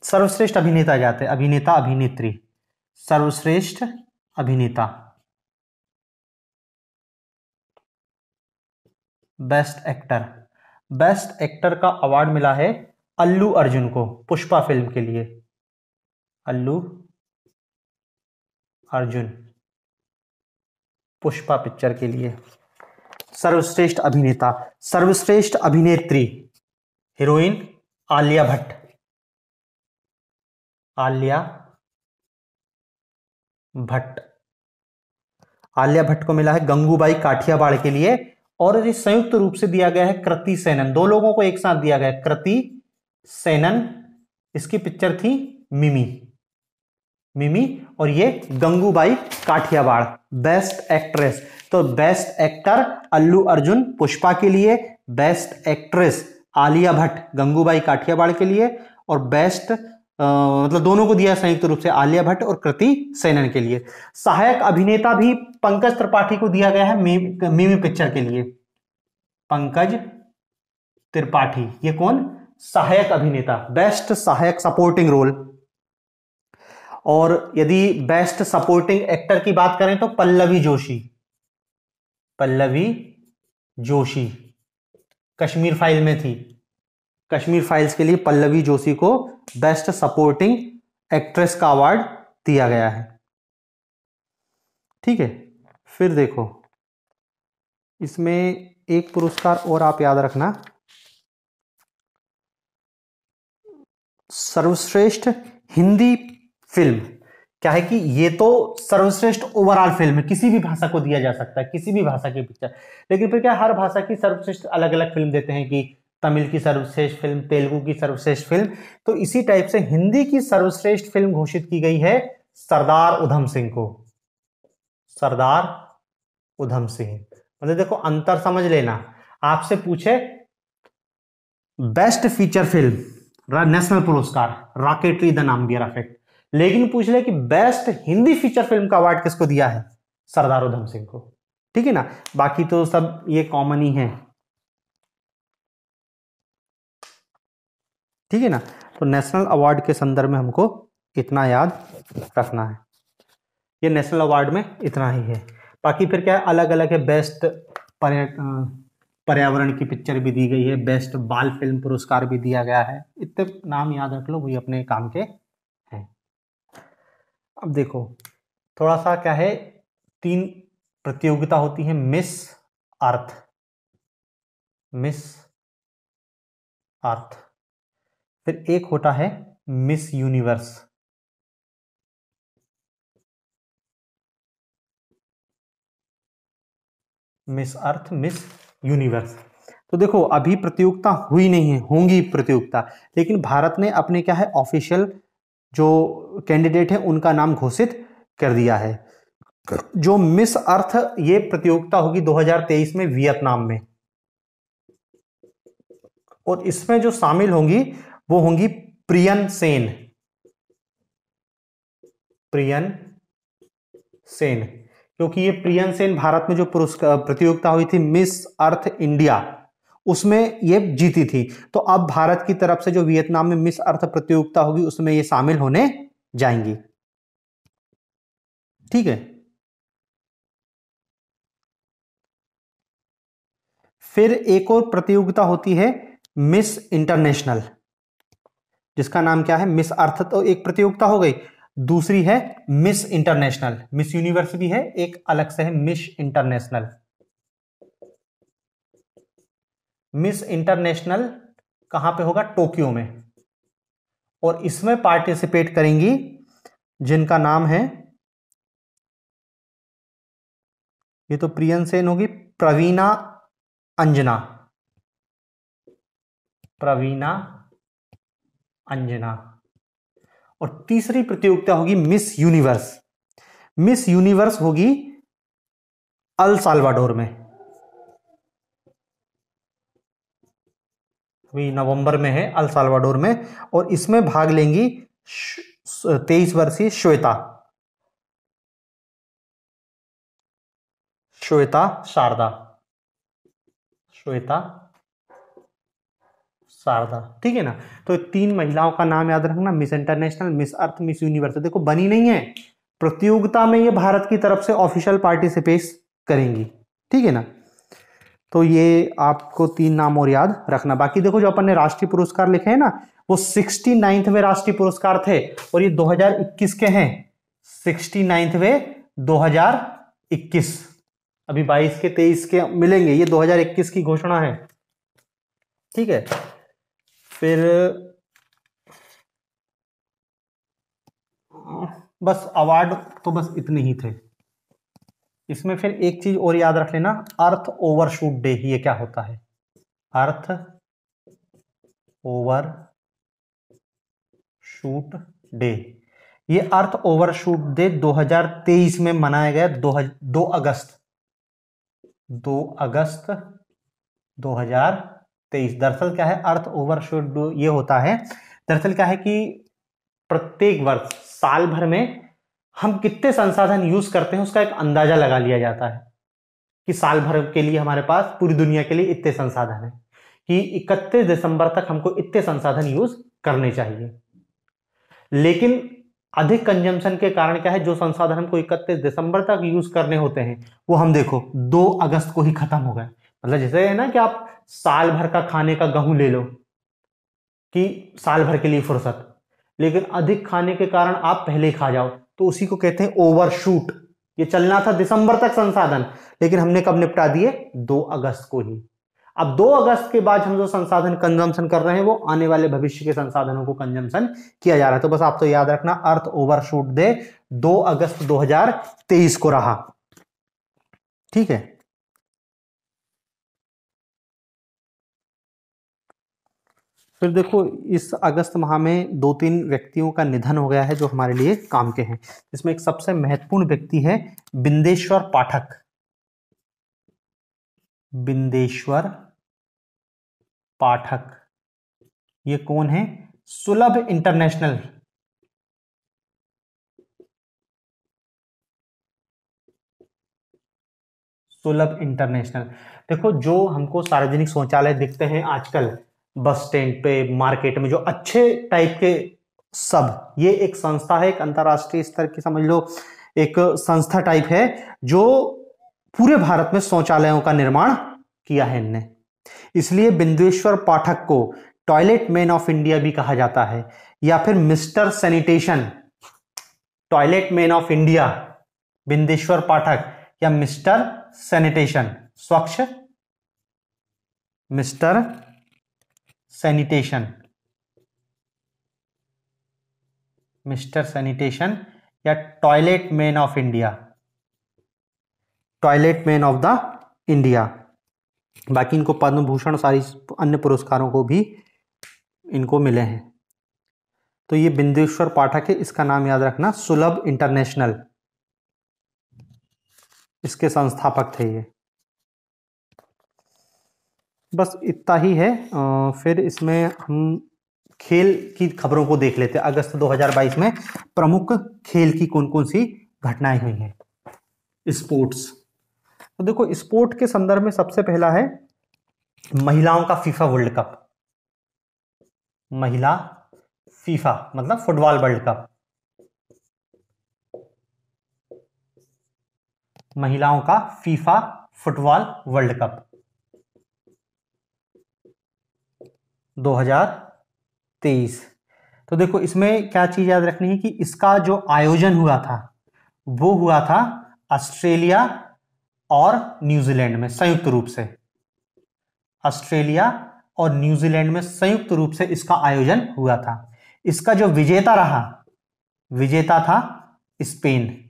सर्वश्रेष्ठ अभिनेता जाते, अभिनेता अभिनेत्री, सर्वश्रेष्ठ अभिनेता, बेस्ट एक्टर। बेस्ट एक्टर का अवार्ड मिला है अल्लू अर्जुन को पुष्पा फिल्म के लिए, अल्लू अर्जुन पुष्पा पिक्चर के लिए। सर्वश्रेष्ठ अभिनेता, सर्वश्रेष्ठ अभिनेत्री हीरोइन आलिया भट्ट, आलिया भट्ट। आलिया भट्ट को मिला है गंगूबाई काठियावाड़ के लिए, और ये संयुक्त रूप से दिया गया है कृति सेनन, दो लोगों को एक साथ दिया गया, कृति सेनन, इसकी पिक्चर थी मिमी, मिमी, और ये गंगूबाई काठियावाड़। बेस्ट एक्ट्रेस, तो बेस्ट एक्टर अल्लू अर्जुन पुष्पा के लिए, बेस्ट एक्ट्रेस आलिया भट्ट गंगूबाई काठियावाड़ के लिए, और बेस्ट मतलब दोनों को दिया संयुक्त रूप से, आलिया भट्ट और कृति सेनन के लिए। सहायक अभिनेता भी पंकज त्रिपाठी को दिया गया है मिमी पिक्चर के लिए। पंकज त्रिपाठी, ये कौन? सहायक अभिनेता, बेस्ट सहायक सपोर्टिंग रोल। और यदि बेस्ट सपोर्टिंग एक्टर की बात करें तो पल्लवी जोशी। पल्लवी जोशी कश्मीर फाइल में थी, कश्मीर फाइल्स के लिए पल्लवी जोशी को बेस्ट सपोर्टिंग एक्ट्रेस का अवार्ड दिया गया है। ठीक है, फिर देखो इसमें एक पुरस्कार और आप याद रखना, सर्वश्रेष्ठ हिंदी फिल्म। क्या है कि ये तो सर्वश्रेष्ठ ओवरऑल फिल्म है, किसी भी भाषा को दिया जा सकता है, किसी भी भाषा की पिक्चर, लेकिन फिर क्या हर भाषा की सर्वश्रेष्ठ अलग अलग फिल्म देते हैं कि तमिल की सर्वश्रेष्ठ फिल्म, तेलुगु की सर्वश्रेष्ठ फिल्म, तो इसी टाइप से हिंदी की सर्वश्रेष्ठ फिल्म घोषित की गई है सरदार उधम सिंह को। सरदार उधम सिंह, मतलब देखो अंतर समझ लेना, आपसे पूछे बेस्ट फीचर फिल्म नेशनल पुरस्कार रॉकेटरी द नामबियर इफेक्ट, लेकिन पूछ ले कि बेस्ट हिंदी फीचर फिल्म का अवार्ड किसको दिया है? सरदार उधम सिंह को। ठीक है ना, बाकी तो सब ये कॉमन ही है। ठीक है ना, तो नेशनल अवार्ड के संदर्भ में हमको इतना याद रखना है, ये नेशनल अवार्ड में इतना ही है। बाकी फिर क्या है, अलग अलग है, बेस्ट पर्यावरण की पिक्चर भी दी गई है, बेस्ट बाल फिल्म पुरस्कार भी दिया गया है, इतने नाम याद रख लो, वही अपने काम के हैं। अब देखो थोड़ा सा क्या है, 3 प्रतियोगिता होती है, मिस अर्थ, मिस अर्थ, फिर एक होता है miss universe, Miss Earth, miss universe. तो देखो अभी प्रतियोगिता हुई नहीं है, होंगी प्रतियोगिता, लेकिन भारत ने अपने क्या है ऑफिशियल जो कैंडिडेट है उनका नाम घोषित कर दिया है। जो मिस अर्थ ये प्रतियोगिता होगी 2023 में वियतनाम में, और इसमें जो शामिल होंगी वो होंगी प्रियन सेन, प्रियन सेन, क्योंकि ये प्रियन सेन भारत में जो पुरस्कार प्रतियोगिता हुई थी मिस अर्थ इंडिया उसमें ये जीती थी, तो अब भारत की तरफ से जो वियतनाम में मिस अर्थ प्रतियोगिता होगी उसमें ये शामिल होने जाएंगी। ठीक है, फिर एक और प्रतियोगिता होती है मिस इंटरनेशनल, जिसका नाम क्या है मिस अर्थ, तो एक प्रतियोगिता हो गई, दूसरी है मिस इंटरनेशनल, मिस यूनिवर्स भी है, एक अलग से है मिस इंटरनेशनल। मिस इंटरनेशनल कहां पे होगा? टोक्यो में, और इसमें पार्टिसिपेट करेंगी जिनका नाम है, ये तो प्रियन सेन होगी, प्रवीणा अंजना, प्रवीणा अंजना। और तीसरी प्रतियोगिता होगी मिस यूनिवर्स, मिस यूनिवर्स होगी अल साल्वाडोर में, अभी नवंबर में है अल साल्वाडोर में, और इसमें भाग लेंगी 23 वर्षीय श्वेता, श्वेता शारदा, श्वेता शारदा। ठीक है ना, तो 3 महिलाओं का नाम याद रखना, miss international, Miss Earth, miss universe. देखो बनी नहीं है प्रतियोगिता में, ये भारत की तरफ से ऑफिशियल पार्टिसिपेट करेंगी। ठीक है ना, तो ये आपको 3 नाम और याद रखना। बाकी देखो जो अपन ने राष्ट्रीय पुरस्कार लिखे हैं ना, वो 69वें राष्ट्रीय पुरस्कार थे, और ये 2021 के हैं, 69वें 2021, अभी 22 के 23 के मिलेंगे, ये 2021 की घोषणा है। ठीक है, फिर बस अवार्ड तो बस इतने ही थे। इसमें फिर एक चीज और याद रख लेना, अर्थ ओवरशूट डे, ये क्या होता है? अर्थ ओवरशूट डे, ये अर्थ ओवरशूट डे 2023 में मनाया गया, 2 अगस्त 2023। दरअसल क्या है अर्थ ओवरशूट, ये होता है दरअसल क्या है कि प्रत्येक वर्ष साल भर में हम कितने संसाधन यूज करते हैं उसका एक अंदाजा लगा लिया जाता है कि साल भर के लिए हमारे पास पूरी दुनिया के लिए इतने संसाधन है कि 31 दिसंबर तक हमको इतने संसाधन यूज करने चाहिए। लेकिन अधिक कंजम्पशन के कारण क्या है, जो संसाधन हमको 31 दिसंबर तक यूज करने होते हैं वो हम देखो 2 अगस्त को ही खत्म हो गए। मतलब जैसे है ना कि आप साल भर का खाने का गेहूं ले लो कि साल भर के लिए फुर्सत, लेकिन अधिक खाने के कारण आप पहले ही खा जाओ तो उसी को कहते हैं ओवरशूट। ये चलना था दिसंबर तक संसाधन, लेकिन हमने कब निपटा दिए, 2 अगस्त को ही। अब 2 अगस्त के बाद हम जो संसाधन कंजम्पशन कर रहे हैं वो आने वाले भविष्य के संसाधनों को कंजम्पशन किया जा रहा है। तो बस आप तो याद रखना, अर्थ ओवरशूट डे 2 अगस्त 2023 को रहा। ठीक है, फिर देखो इस अगस्त माह में 2-3 व्यक्तियों का निधन हो गया है जो हमारे लिए काम के हैं। इसमें एक सबसे महत्वपूर्ण व्यक्ति है बिंदेश्वर पाठक। बिंदेश्वर पाठक ये कौन है, सुलभ इंटरनेशनल, सुलभ इंटरनेशनल। देखो जो हमको सार्वजनिक शौचालय दिखते हैं आजकल बस स्टैंड पे, मार्केट में, जो अच्छे टाइप के सब, ये एक संस्था है, एक अंतरराष्ट्रीय स्तर की समझ लो एक संस्था टाइप है जो पूरे भारत में शौचालयों का निर्माण किया है इनने। इसलिए बिंदेश्वर पाठक को टॉयलेट मैन ऑफ इंडिया भी कहा जाता है, या फिर mister sanitation, toilet man of India Bindeshwar Pathak, या मिस्टर सैनिटेशन, स्वच्छ मिस्टर सैनिटेशन, मिस्टर सैनिटेशन, या toilet man of India, toilet man of the India. बाकी इनको पद्म भूषण, सारी अन्य पुरस्कारों को भी इनको मिले हैं। तो ये बिंदेश्वर पाठक है, इसका नाम याद रखना, सुलभ इंटरनेशनल, इसके संस्थापक थे ये। बस इतना ही है। फिर इसमें हम खेल की खबरों को देख लेते हैं। अगस्त 2022 में प्रमुख खेल की कौन कौन सी घटनाएं हुई हैं। स्पोर्ट्स, तो देखो स्पोर्ट के संदर्भ में सबसे पहला है महिलाओं का फीफा वर्ल्ड कप। महिला फीफा मतलब फुटबॉल वर्ल्ड कप, महिलाओं का फीफा फुटबॉल वर्ल्ड कप 2023। तो देखो इसमें क्या चीज याद रखनी है कि इसका जो आयोजन हुआ था वो हुआ था ऑस्ट्रेलिया और न्यूजीलैंड में संयुक्त रूप से। ऑस्ट्रेलिया और न्यूजीलैंड में संयुक्त रूप से इसका आयोजन हुआ था। इसका जो विजेता रहा, विजेता था स्पेन।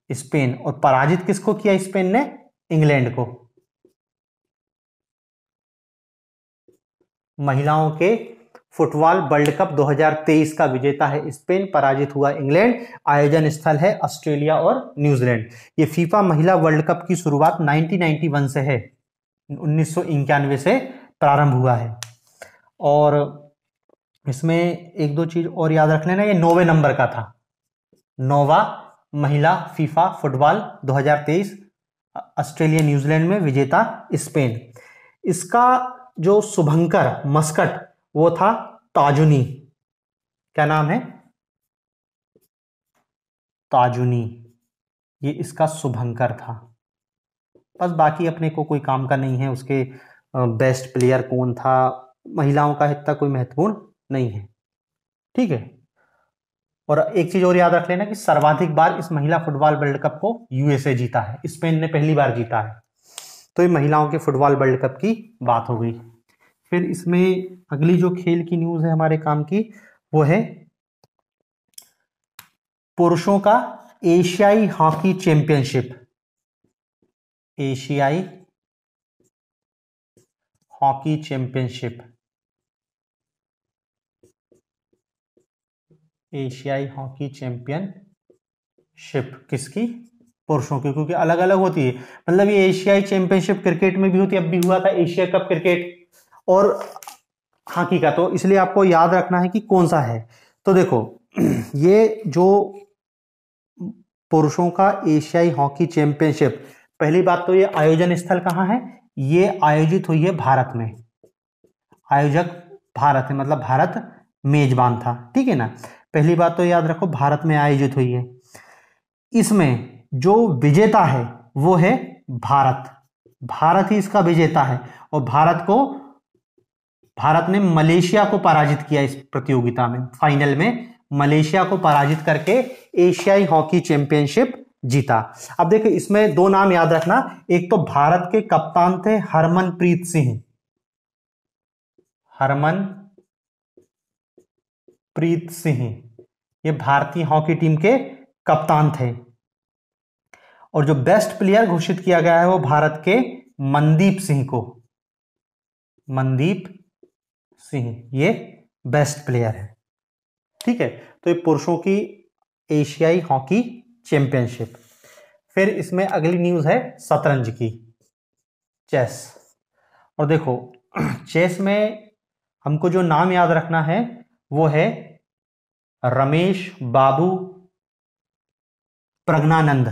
स्पेन, और पराजित किसको किया स्पेन ने, इंग्लैंड को। महिलाओं के फुटबॉल वर्ल्ड कप 2023 का विजेता है स्पेन, पराजित हुआ इंग्लैंड। आयोजन स्थल है ऑस्ट्रेलिया और न्यूजीलैंड। ये फीफा महिला वर्ल्ड कप की शुरुआत 1991 से है, 1991 से प्रारंभ हुआ है। और इसमें एक दो चीज और याद रख लेना, ये 9वें नंबर का था, 9वां महिला फीफा फुटबॉल 2023, ऑस्ट्रेलिया न्यूजीलैंड में, विजेता स्पेन। इसका जो शुभंकर मस्कट वो था ताजुनी। क्या नाम है, ताजुनी, ये इसका शुभंकर था। बस बाकी अपने को कोई काम का नहीं है, उसके बेस्ट प्लेयर कौन था, महिलाओं का इतना कोई महत्वपूर्ण नहीं है। ठीक है, और एक चीज और याद रख लेना कि सर्वाधिक बार इस महिला फुटबॉल वर्ल्ड कप को यूएसए जीता है, स्पेन ने पहली बार जीता है। तो ये महिलाओं के फुटबॉल वर्ल्ड कप की बात हो गई। फिर इसमें अगली जो खेल की न्यूज है हमारे काम की वो है पुरुषों का एशियाई हॉकी चैंपियनशिप। एशियाई हॉकी चैंपियनशिप, एशियाई हॉकी चैंपियनशिप किसकी, पुरुषों की, क्योंकि अलग अलग होती है। मतलब ये एशियाई चैंपियनशिप क्रिकेट में भी होती है, अब भी हुआ था एशिया कप क्रिकेट, और हॉकी का, तो इसलिए आपको याद रखना है कि कौन सा है। तो देखो ये जो पुरुषों का एशियाई हॉकी चैंपियनशिप, पहली बात तो ये आयोजन स्थल कहाँ है, ये आयोजित हुई है भारत में। आयोजक भारत है, मतलब भारत मेजबान था, ठीक है ना। पहली बात तो याद रखो भारत में आयोजित हुई है। इसमें जो विजेता है वो है भारत, भारत ही इसका विजेता है। और भारत ने मलेशिया को पराजित किया इस प्रतियोगिता में, फाइनल में मलेशिया को पराजित करके एशियाई हॉकी चैंपियनशिप जीता। अब देखिए इसमें दो नाम याद रखना, एक तो भारत के कप्तान थे हरमनप्रीत सिंह, हरमनप्रीत सिंह, ये भारतीय हॉकी टीम के कप्तान थे। और जो बेस्ट प्लेयर घोषित किया गया है वो भारत के मनदीप सिंह को, मनदीप सिंह ये बेस्ट प्लेयर है, ठीक है। तो ये पुरुषों की एशियाई हॉकी चैंपियनशिप। फिर इसमें अगली न्यूज है शतरंज की, चेस। और देखो चेस में हमको जो नाम याद रखना है वो है रमेश बाबू प्रज्ञानंद।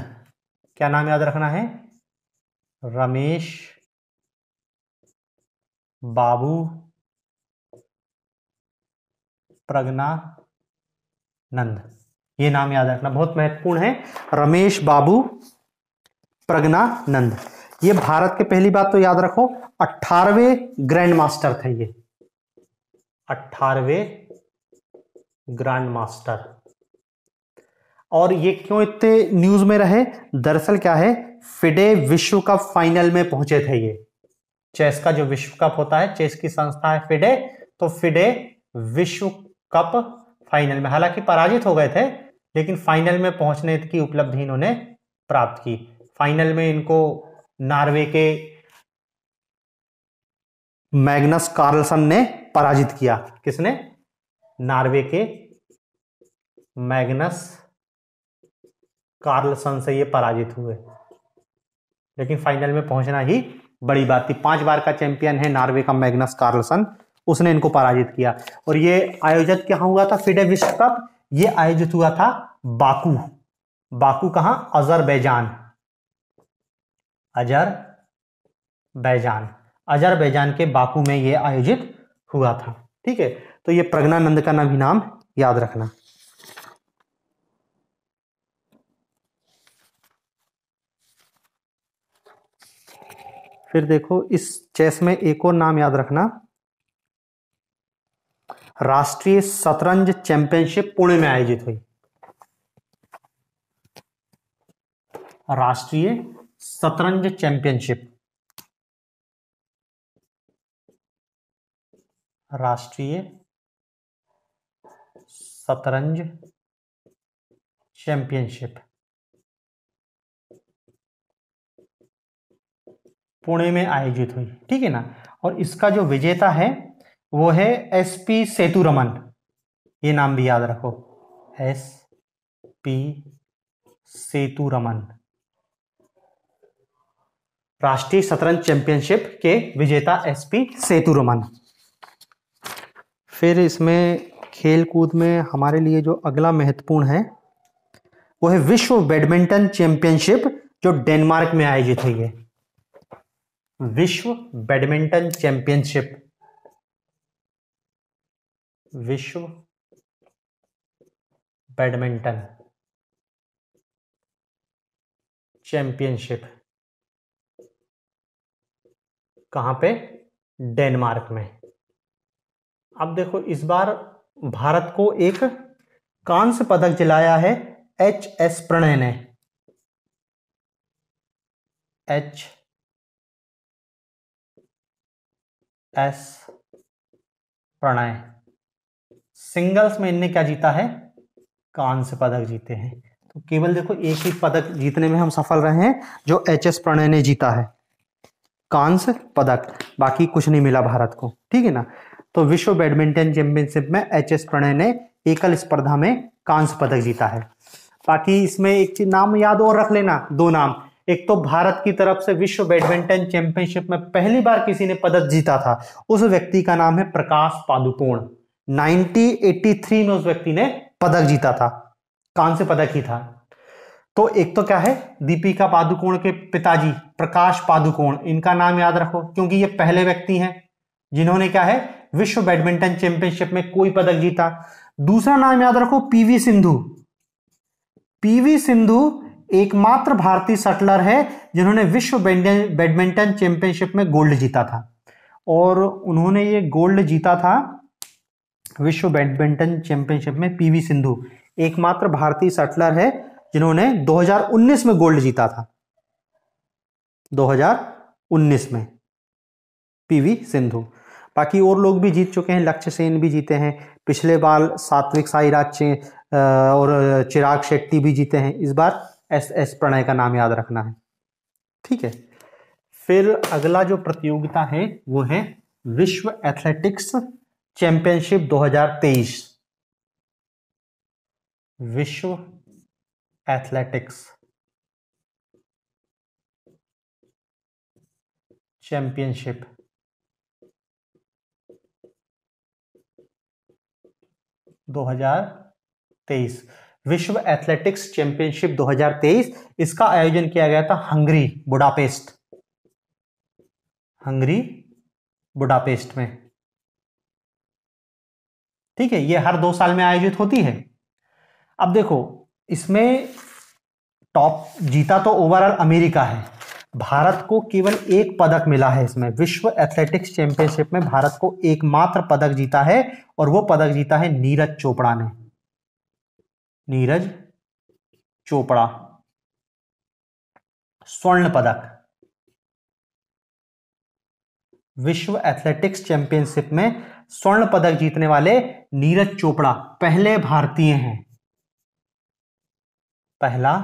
क्या नाम याद रखना है, रमेश बाबू प्रज्ञानंद, ये नाम याद रखना बहुत महत्वपूर्ण है, रमेश बाबू प्रज्ञानंद। ये भारत के, पहली बात तो याद रखो 18वें ग्रैंड मास्टर थे ये, 18वें ग्रैंड मास्टर। और ये क्यों इतने न्यूज में रहे, दरअसल क्या है, फिडे विश्व कप फाइनल में पहुंचे थे ये। चेस का जो विश्व कप होता है, चेस की संस्था है फिडे, तो फिडे विश्व कप फाइनल में, हालांकि पराजित हो गए थे लेकिन फाइनल में पहुंचने की उपलब्धि इन्होंने प्राप्त की। फाइनल में इनको नॉर्वे के मैग्नस कार्लसन ने पराजित किया। किसने, नॉर्वे के मैग्नस कार्लसन से ये पराजित हुए, लेकिन फाइनल में पहुंचना ही बड़ी बात थी। 5 बार का चैंपियन है नॉर्वे का मैग्नस कार्लसन, उसने इनको पराजित किया। और ये आयोजित क्या हुआ था, फिडे विश्व कप, ये आयोजित हुआ था बाकू। बाकू कहां, अजरबैजान, अजरबैजान के बाकू में ये आयोजित हुआ था, ठीक है। तो ये प्रज्ञानंद का भी नाम याद रखना। फिर देखो इस चेस में एक और नाम याद रखना, राष्ट्रीय शतरंज चैंपियनशिप पुणे में आयोजित हुई। राष्ट्रीय शतरंज चैंपियनशिप, राष्ट्रीय शतरंज चैंपियनशिप पुणे में आयोजित हुई, ठीक है ना। और इसका जो विजेता है वो है एसपी सेतुरमन, ये नाम भी याद रखो, एसपी सेतुरमन, राष्ट्रीय शतरंज चैंपियनशिप के विजेता एसपी सेतुरमन। फिर इसमें खेल कूद में हमारे लिए जो अगला महत्वपूर्ण है वो है विश्व बैडमिंटन चैंपियनशिप, जो डेनमार्क में आयोजित हुई है। विश्व बैडमिंटन चैंपियनशिप, विश्व बैडमिंटन चैंपियनशिप कहां पे, डेनमार्क में। अब देखो इस बार भारत को एक कांस्य पदक दिलाया है एच.एस. प्रणय ने, एच.एस. प्रणय। सिंगल्स में इनने क्या जीता है, कांस्य पदक जीते हैं। तो केवल देखो एक ही पदक जीतने में हम सफल रहे हैं, जो एच.एस. प्रणय ने जीता है, कांस्य पदक, बाकी कुछ नहीं मिला भारत को, ठीक है ना। तो विश्व बैडमिंटन चैंपियनशिप में एच.एस. प्रणय ने एकल स्पर्धा में कांस्य पदक जीता है। बाकी इसमें एक चीज नाम याद और रख लेना, 2 नाम, एक तो भारत की तरफ से विश्व बैडमिंटन चैंपियनशिप में पहली बार किसी ने पदक जीता था, उस व्यक्ति का नाम है प्रकाश पादुकोण। 1983 में उस व्यक्ति ने पदक जीता था, कांस्य पदक ही था। तो एक तो क्या है, दीपिका पादुकोण के पिताजी प्रकाश पादुकोण, इनका नाम याद रखो क्योंकि ये पहले व्यक्ति हैं जिन्होंने क्या है, विश्व बैडमिंटन चैंपियनशिप में कोई पदक जीता। दूसरा नाम याद रखो पीवी सिंधु। पीवी सिंधु एकमात्र भारतीय शटलर है जिन्होंने विश्व बैडमिंटन चैंपियनशिप में गोल्ड जीता था, और उन्होंने ये गोल्ड जीता था विश्व बैडमिंटन चैंपियनशिप में। पीवी सिंधु एकमात्र भारतीय शटलर है जिन्होंने 2019 में गोल्ड जीता था, 2019 में पीवी सिंधु। बाकी और लोग भी जीत चुके हैं, लक्ष्य सेन भी जीते हैं, पिछले बार सात्विक साईराज और चिराग शेट्टी भी जीते हैं, इस बार एस प्रणय का नाम याद रखना है, ठीक है। फिर अगला जो प्रतियोगिता है वो है विश्व एथलेटिक्स चैंपियनशिप 2023। विश्व एथलेटिक्स चैंपियनशिप 2023, विश्व एथलेटिक्स चैंपियनशिप 2023, इसका आयोजन किया गया था हंगरी बुडापेस्ट में, ठीक है। ये हर 2 साल में आयोजित होती है। अब देखो इसमें टॉप जीता तो ओवरऑल अमेरिका है, भारत को केवल 1 पदक मिला है इसमें। विश्व एथलेटिक्स चैंपियनशिप में भारत को एकमात्र पदक जीता है, और वो पदक जीता है नीरज चोपड़ा ने। नीरज चोपड़ा स्वर्ण पदक। विश्व एथलेटिक्स चैंपियनशिप में स्वर्ण पदक जीतने वाले नीरज चोपड़ा पहले भारतीय हैं, पहला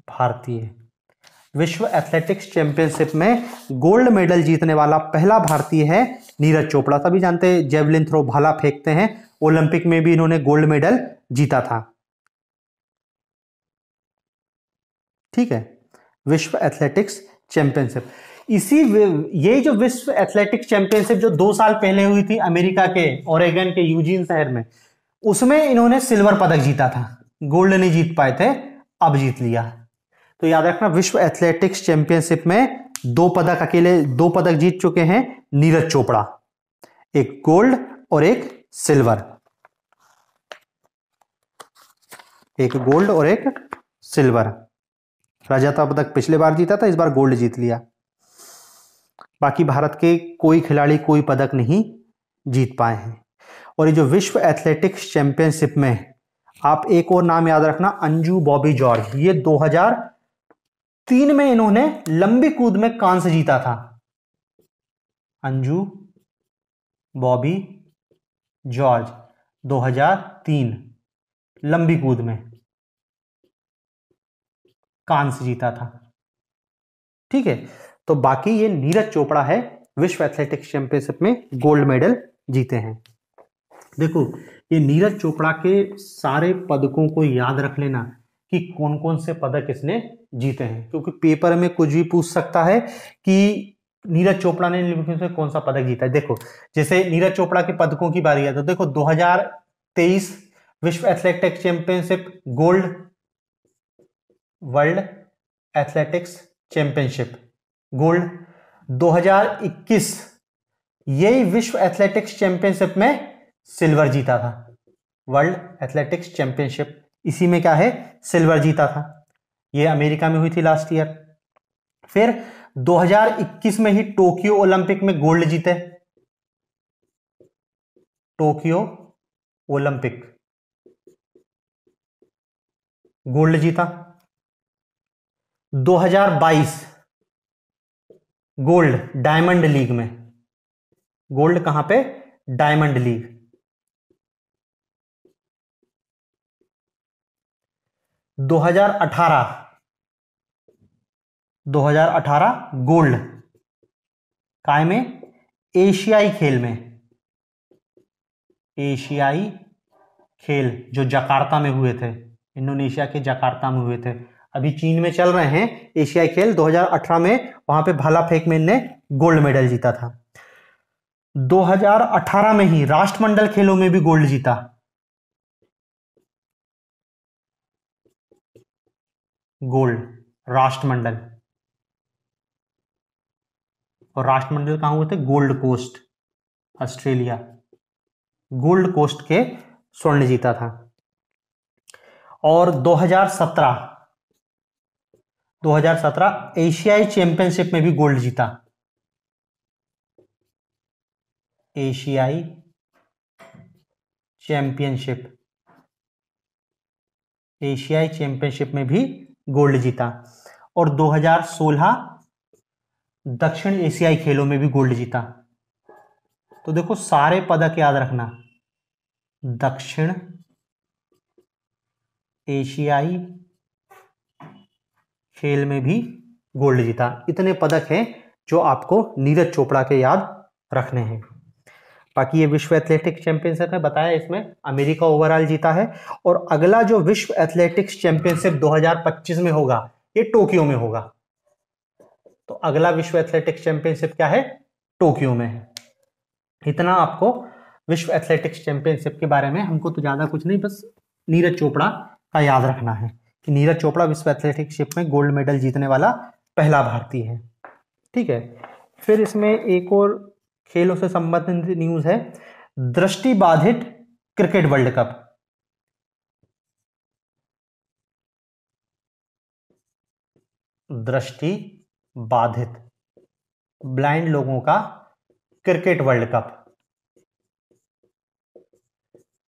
भारतीय। विश्व एथलेटिक्स चैंपियनशिप में गोल्ड मेडल जीतने वाला पहला भारतीय है नीरज चोपड़ा। सभी जानते हैं जेवलिन थ्रो, भाला फेंकते हैं, ओलंपिक में भी इन्होंने गोल्ड मेडल जीता था, ठीक है। विश्व एथलेटिक्स चैंपियनशिप, ये जो विश्व एथलेटिक्स चैंपियनशिप जो 2 साल पहले हुई थी अमेरिका के ओरेगन के यूजीन शहर में, उसमें इन्होंने सिल्वर पदक जीता था, गोल्ड नहीं जीत पाए थे, अब जीत लिया। तो याद रखना विश्व एथलेटिक्स चैंपियनशिप में 2 पदक जीत चुके हैं नीरज चोपड़ा, एक गोल्ड और एक सिल्वर, एक गोल्ड और एक सिल्वर। रजत पदक पिछले बार जीता था, इस बार गोल्ड जीत लिया। बाकी भारत के कोई खिलाड़ी कोई पदक नहीं जीत पाए हैं। और ये जो विश्व एथलेटिक्स चैंपियनशिप में आप एक और नाम याद रखना, अंजू बॉबी जॉर्ज। ये 2003 में इन्होंने लंबी कूद में कांस्य जीता था। अंजू बॉबी जॉर्ज 2003 लंबी कूद में कांस्य जीता था, ठीक है। तो बाकी ये नीरज चोपड़ा है विश्व एथलेटिक्स चैंपियनशिप में गोल्ड मेडल जीते हैं। देखो ये नीरज चोपड़ा के सारे पदकों को याद रख लेना कि कौन कौन से पदक इसने जीते हैं, क्योंकि पेपर में कुछ भी पूछ सकता है कि नीरज चोपड़ा ने कौन सा पदक जीता है। देखो जैसे नीरज चोपड़ा के पदकों की बारी है तो देखो 2023 विश्व athletics championship gold, world athletics championship gold. 2021 यही विश्व एथलेटिक्स चैंपियनशिप में सिल्वर जीता था, वर्ल्ड एथलेटिक्स चैंपियनशिप, इसी में क्या है सिल्वर जीता था, ये अमेरिका में हुई थी लास्ट ईयर। फिर 2021 में ही टोक्यो ओलंपिक में गोल्ड जीते, टोक्यो ओलंपिक गोल्ड जीता। 2022 गोल्ड डायमंड लीग में, गोल्ड कहां पे, डायमंड लीग। 2018 गोल्ड काय में, एशियाई खेल में, एशियाई खेल जो जकार्ता में हुए थे, इंडोनेशिया के जकार्ता में हुए थे अभी चीन में चल रहे हैं एशियाई खेल 2018 में, वहां पे भाला फेंक में इनने गोल्ड मेडल जीता था। 2018 में ही राष्ट्रमंडल खेलों में भी गोल्ड जीता। गोल्ड राष्ट्रमंडल, और राष्ट्रमंडल कहां हुए थे? Gold Coast, Australia. Gold Coast के स्वर्ण जीता था। और 2017 एशियाई चैंपियनशिप में भी गोल्ड जीता। एशियाई चैंपियनशिप, एशियाई चैंपियनशिप में भी गोल्ड जीता। और 2016 दक्षिण एशियाई खेलों में भी गोल्ड जीता। तो देखो सारे पदक याद रखना, दक्षिण एशियाई खेल में भी गोल्ड जीता। इतने पदक हैं जो आपको नीरज चोपड़ा के याद रखने हैं। बाकी ये विश्व एथलेटिक्स चैंपियनशिप है, बताया इसमें अमेरिका ओवरऑल जीता है। और अगला जो विश्व एथलेटिक्स चैंपियनशिप 2025 में होगा, ये टोक्यो में होगा। तो अगला विश्व एथलेटिक्स चैंपियनशिप क्या है? टोक्यो में है। इतना आपको विश्व एथलेटिक्स चैंपियनशिप के बारे में, हमको तो ज्यादा कुछ नहीं, बस नीरज चोपड़ा का याद रखना है कि नीरज चोपड़ा विश्व एथलेटिक्स में गोल्ड मेडल जीतने वाला पहला भारतीय है। ठीक है, फिर इसमें एक और खेलों से संबंधित न्यूज है, दृष्टि बाधित क्रिकेट वर्ल्ड कप। दृष्टि बाधित ब्लाइंड लोगों का cricket world cup,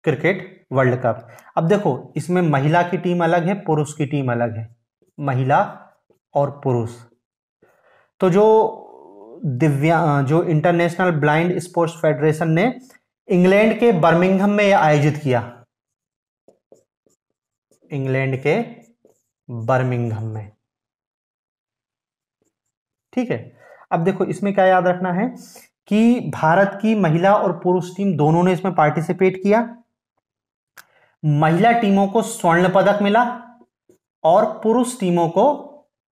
cricket world cup. अब देखो इसमें महिला की टीम अलग है, पुरुष की टीम अलग है, महिला और पुरुष। तो जो इंटरनेशनल ब्लाइंड स्पोर्ट्स फेडरेशन ने इंग्लैंड के बर्मिंघम में यह आयोजित किया, इंग्लैंड के बर्मिंघम में। ठीक है, अब देखो इसमें क्या याद रखना है कि भारत की महिला और पुरुष टीम दोनों ने इसमें पार्टिसिपेट किया। महिला टीमों को स्वर्ण पदक मिला और पुरुष टीमों को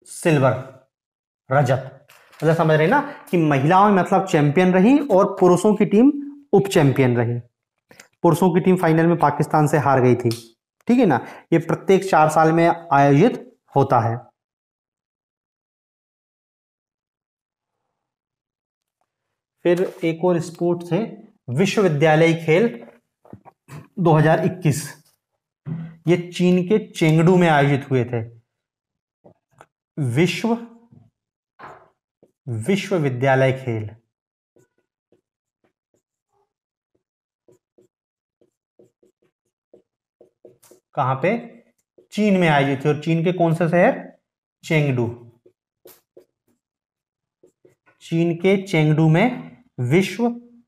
सिल्वर, रजत। मतलब समझ रहे ना कि महिलाओं में मतलब चैंपियन रही और पुरुषों की टीम उप चैंपियन रही। पुरुषों की टीम फाइनल में पाकिस्तान से हार गई थी। ठीक है ना, ये प्रत्येक 4 साल में आयोजित होता है। फिर एक और स्पोर्ट्स है विश्वविद्यालय खेल 2021। ये चीन के चेंगडू में आयोजित हुए थे। विश्वविद्यालय खेल, कहां पे? चीन में आयोजित हुई। और चीन के कौन से शहर? चेंगडू। चीन के चेंगडू में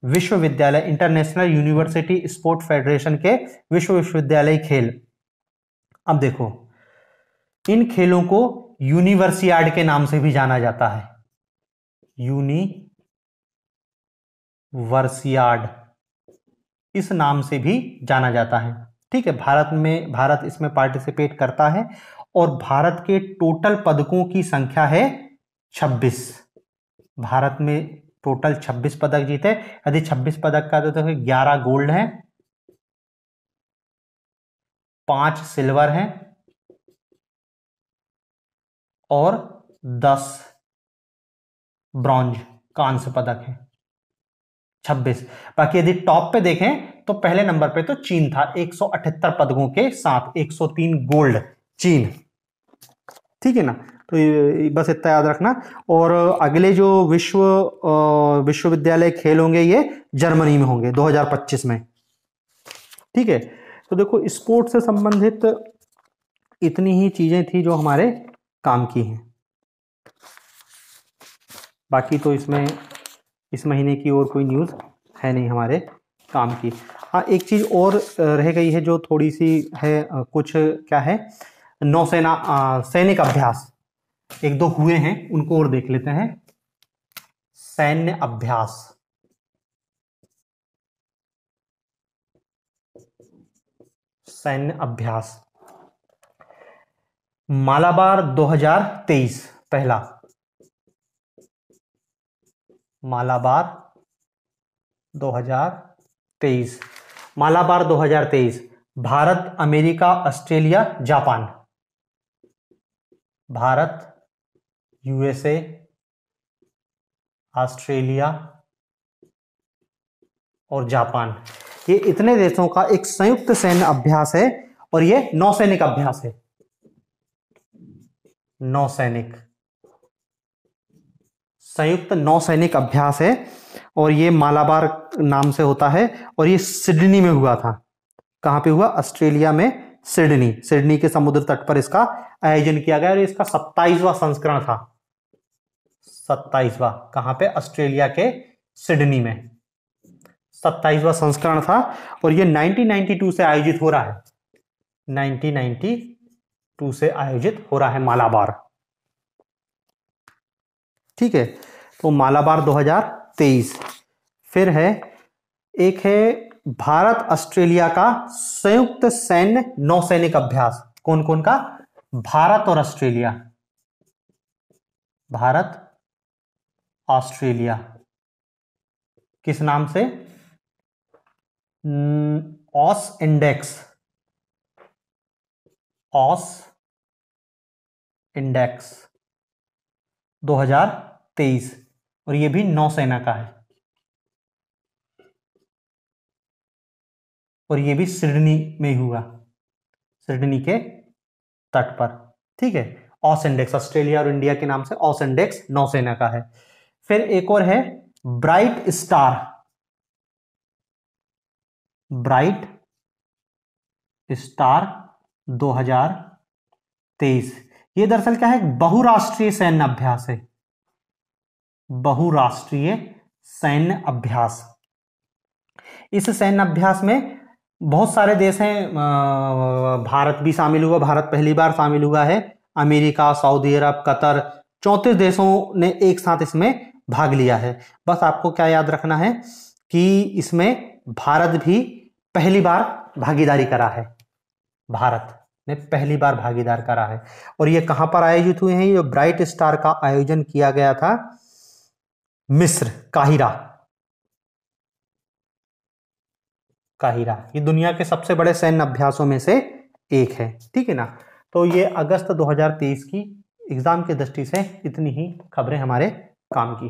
विश्वविद्यालय इंटरनेशनल यूनिवर्सिटी स्पोर्ट फेडरेशन के विश्वविद्यालय खेल। अब देखो इन खेलों को यूनिवर्सियाड के नाम से भी जाना जाता है, यूनिवर्सियाड इस नाम से भी जाना जाता है। ठीक है, भारत इसमें पार्टिसिपेट करता है और भारत के टोटल पदकों की संख्या है 26। भारत में टोटल 26 पदक जीते। यदि 26 पदक का तो 11 गोल्ड है, 5 सिल्वर हैं और 10 ब्रॉन्ज कांस्य पदक है, 26। बाकी यदि टॉप पे देखें तो पहले नंबर पे तो चीन था 178 पदकों के साथ, 103 गोल्ड चीन। ठीक है ना, तो ये बस इतना याद रखना। और अगले जो विश्वविद्यालय खेल होंगे ये जर्मनी में होंगे 2025 में। ठीक है, तो देखो स्पोर्ट्स से संबंधित इतनी ही चीजें थी जो हमारे काम की हैं। बाकी तो इसमें इस महीने की और कोई न्यूज़ है नहीं हमारे काम की। हाँ, एक चीज़ और रह गई है जो थोड़ी सी है, कुछ क्या है, नौसेना सैनिक अभ्यास एक दो हुए हैं, उनको और देख लेते हैं। सैन्य अभ्यास, सैन्य अभ्यास मालाबार 2023 पहला, Malabar 2023, Malabar 2023 Bharat, America, Australia, Japan, Bharat, USA, Australia और जापान, ये इतने देशों का एक संयुक्त सैन्य अभ्यास है और ये नौसैनिक अभ्यास है, नौसैनिक, संयुक्त नौसैनिक अभ्यास है और ये मालाबार नाम से होता है और ये सिडनी में हुआ था। कहां पे हुआ? ऑस्ट्रेलिया में सिडनी, सिडनी के समुद्र तट पर इसका आयोजन किया गया और इसका 27वां संस्करण था, 27वां, कहां पे? ऑस्ट्रेलिया के सिडनी में 27वां संस्करण था और ये 1992 से आयोजित हो रहा है, 1992 से आयोजित हो रहा है मालाबार। ठीक है, तो मालाबार 2023। फिर है, एक है भारत ऑस्ट्रेलिया का संयुक्त सैन्य नौसैनिक अभ्यास। कौन कौन का? भारत और ऑस्ट्रेलिया, भारत ऑस्ट्रेलिया, किस नाम से? ऑस इंडेक्स, ऑस इंडेक्स 2023 और ये भी नौसेना का है और ये भी सिडनी में हुआ, सिडनी के तट पर। ठीक है, ऑस इंडेक्स, ऑस्ट्रेलिया और इंडिया के नाम से ऑस इंडेक्स नौसेना का है। फिर एक और है ब्राइट स्टार, ब्राइट स्टार 2023। ये दरअसल क्या है? बहुराष्ट्रीय सैन्य अभ्यास है, बहुराष्ट्रीय सैन्य अभ्यास। इस सैन्य अभ्यास में बहुत सारे देश हैं, भारत भी शामिल हुआ, भारत पहली बार शामिल हुआ है, अमेरिका, सऊदी अरब, कतर, 34 देशों ने एक साथ इसमें भाग लिया है। बस आपको क्या याद रखना है कि इसमें भारत भी पहली बार भागीदारी करा है, भारत ने पहली बार भागीदार करा है। और ये कहां पर आयोजित हुए हैं? ये ब्राइट स्टार का आयोजन किया गया था मिस्र, काहिरा, काहिरा। ये दुनिया के सबसे बड़े सैन्य अभ्यासों में से एक है। ठीक है ना, तो ये अगस्त 2023 की एग्जाम की दृष्टि से इतनी ही खबरें हमारे काम की।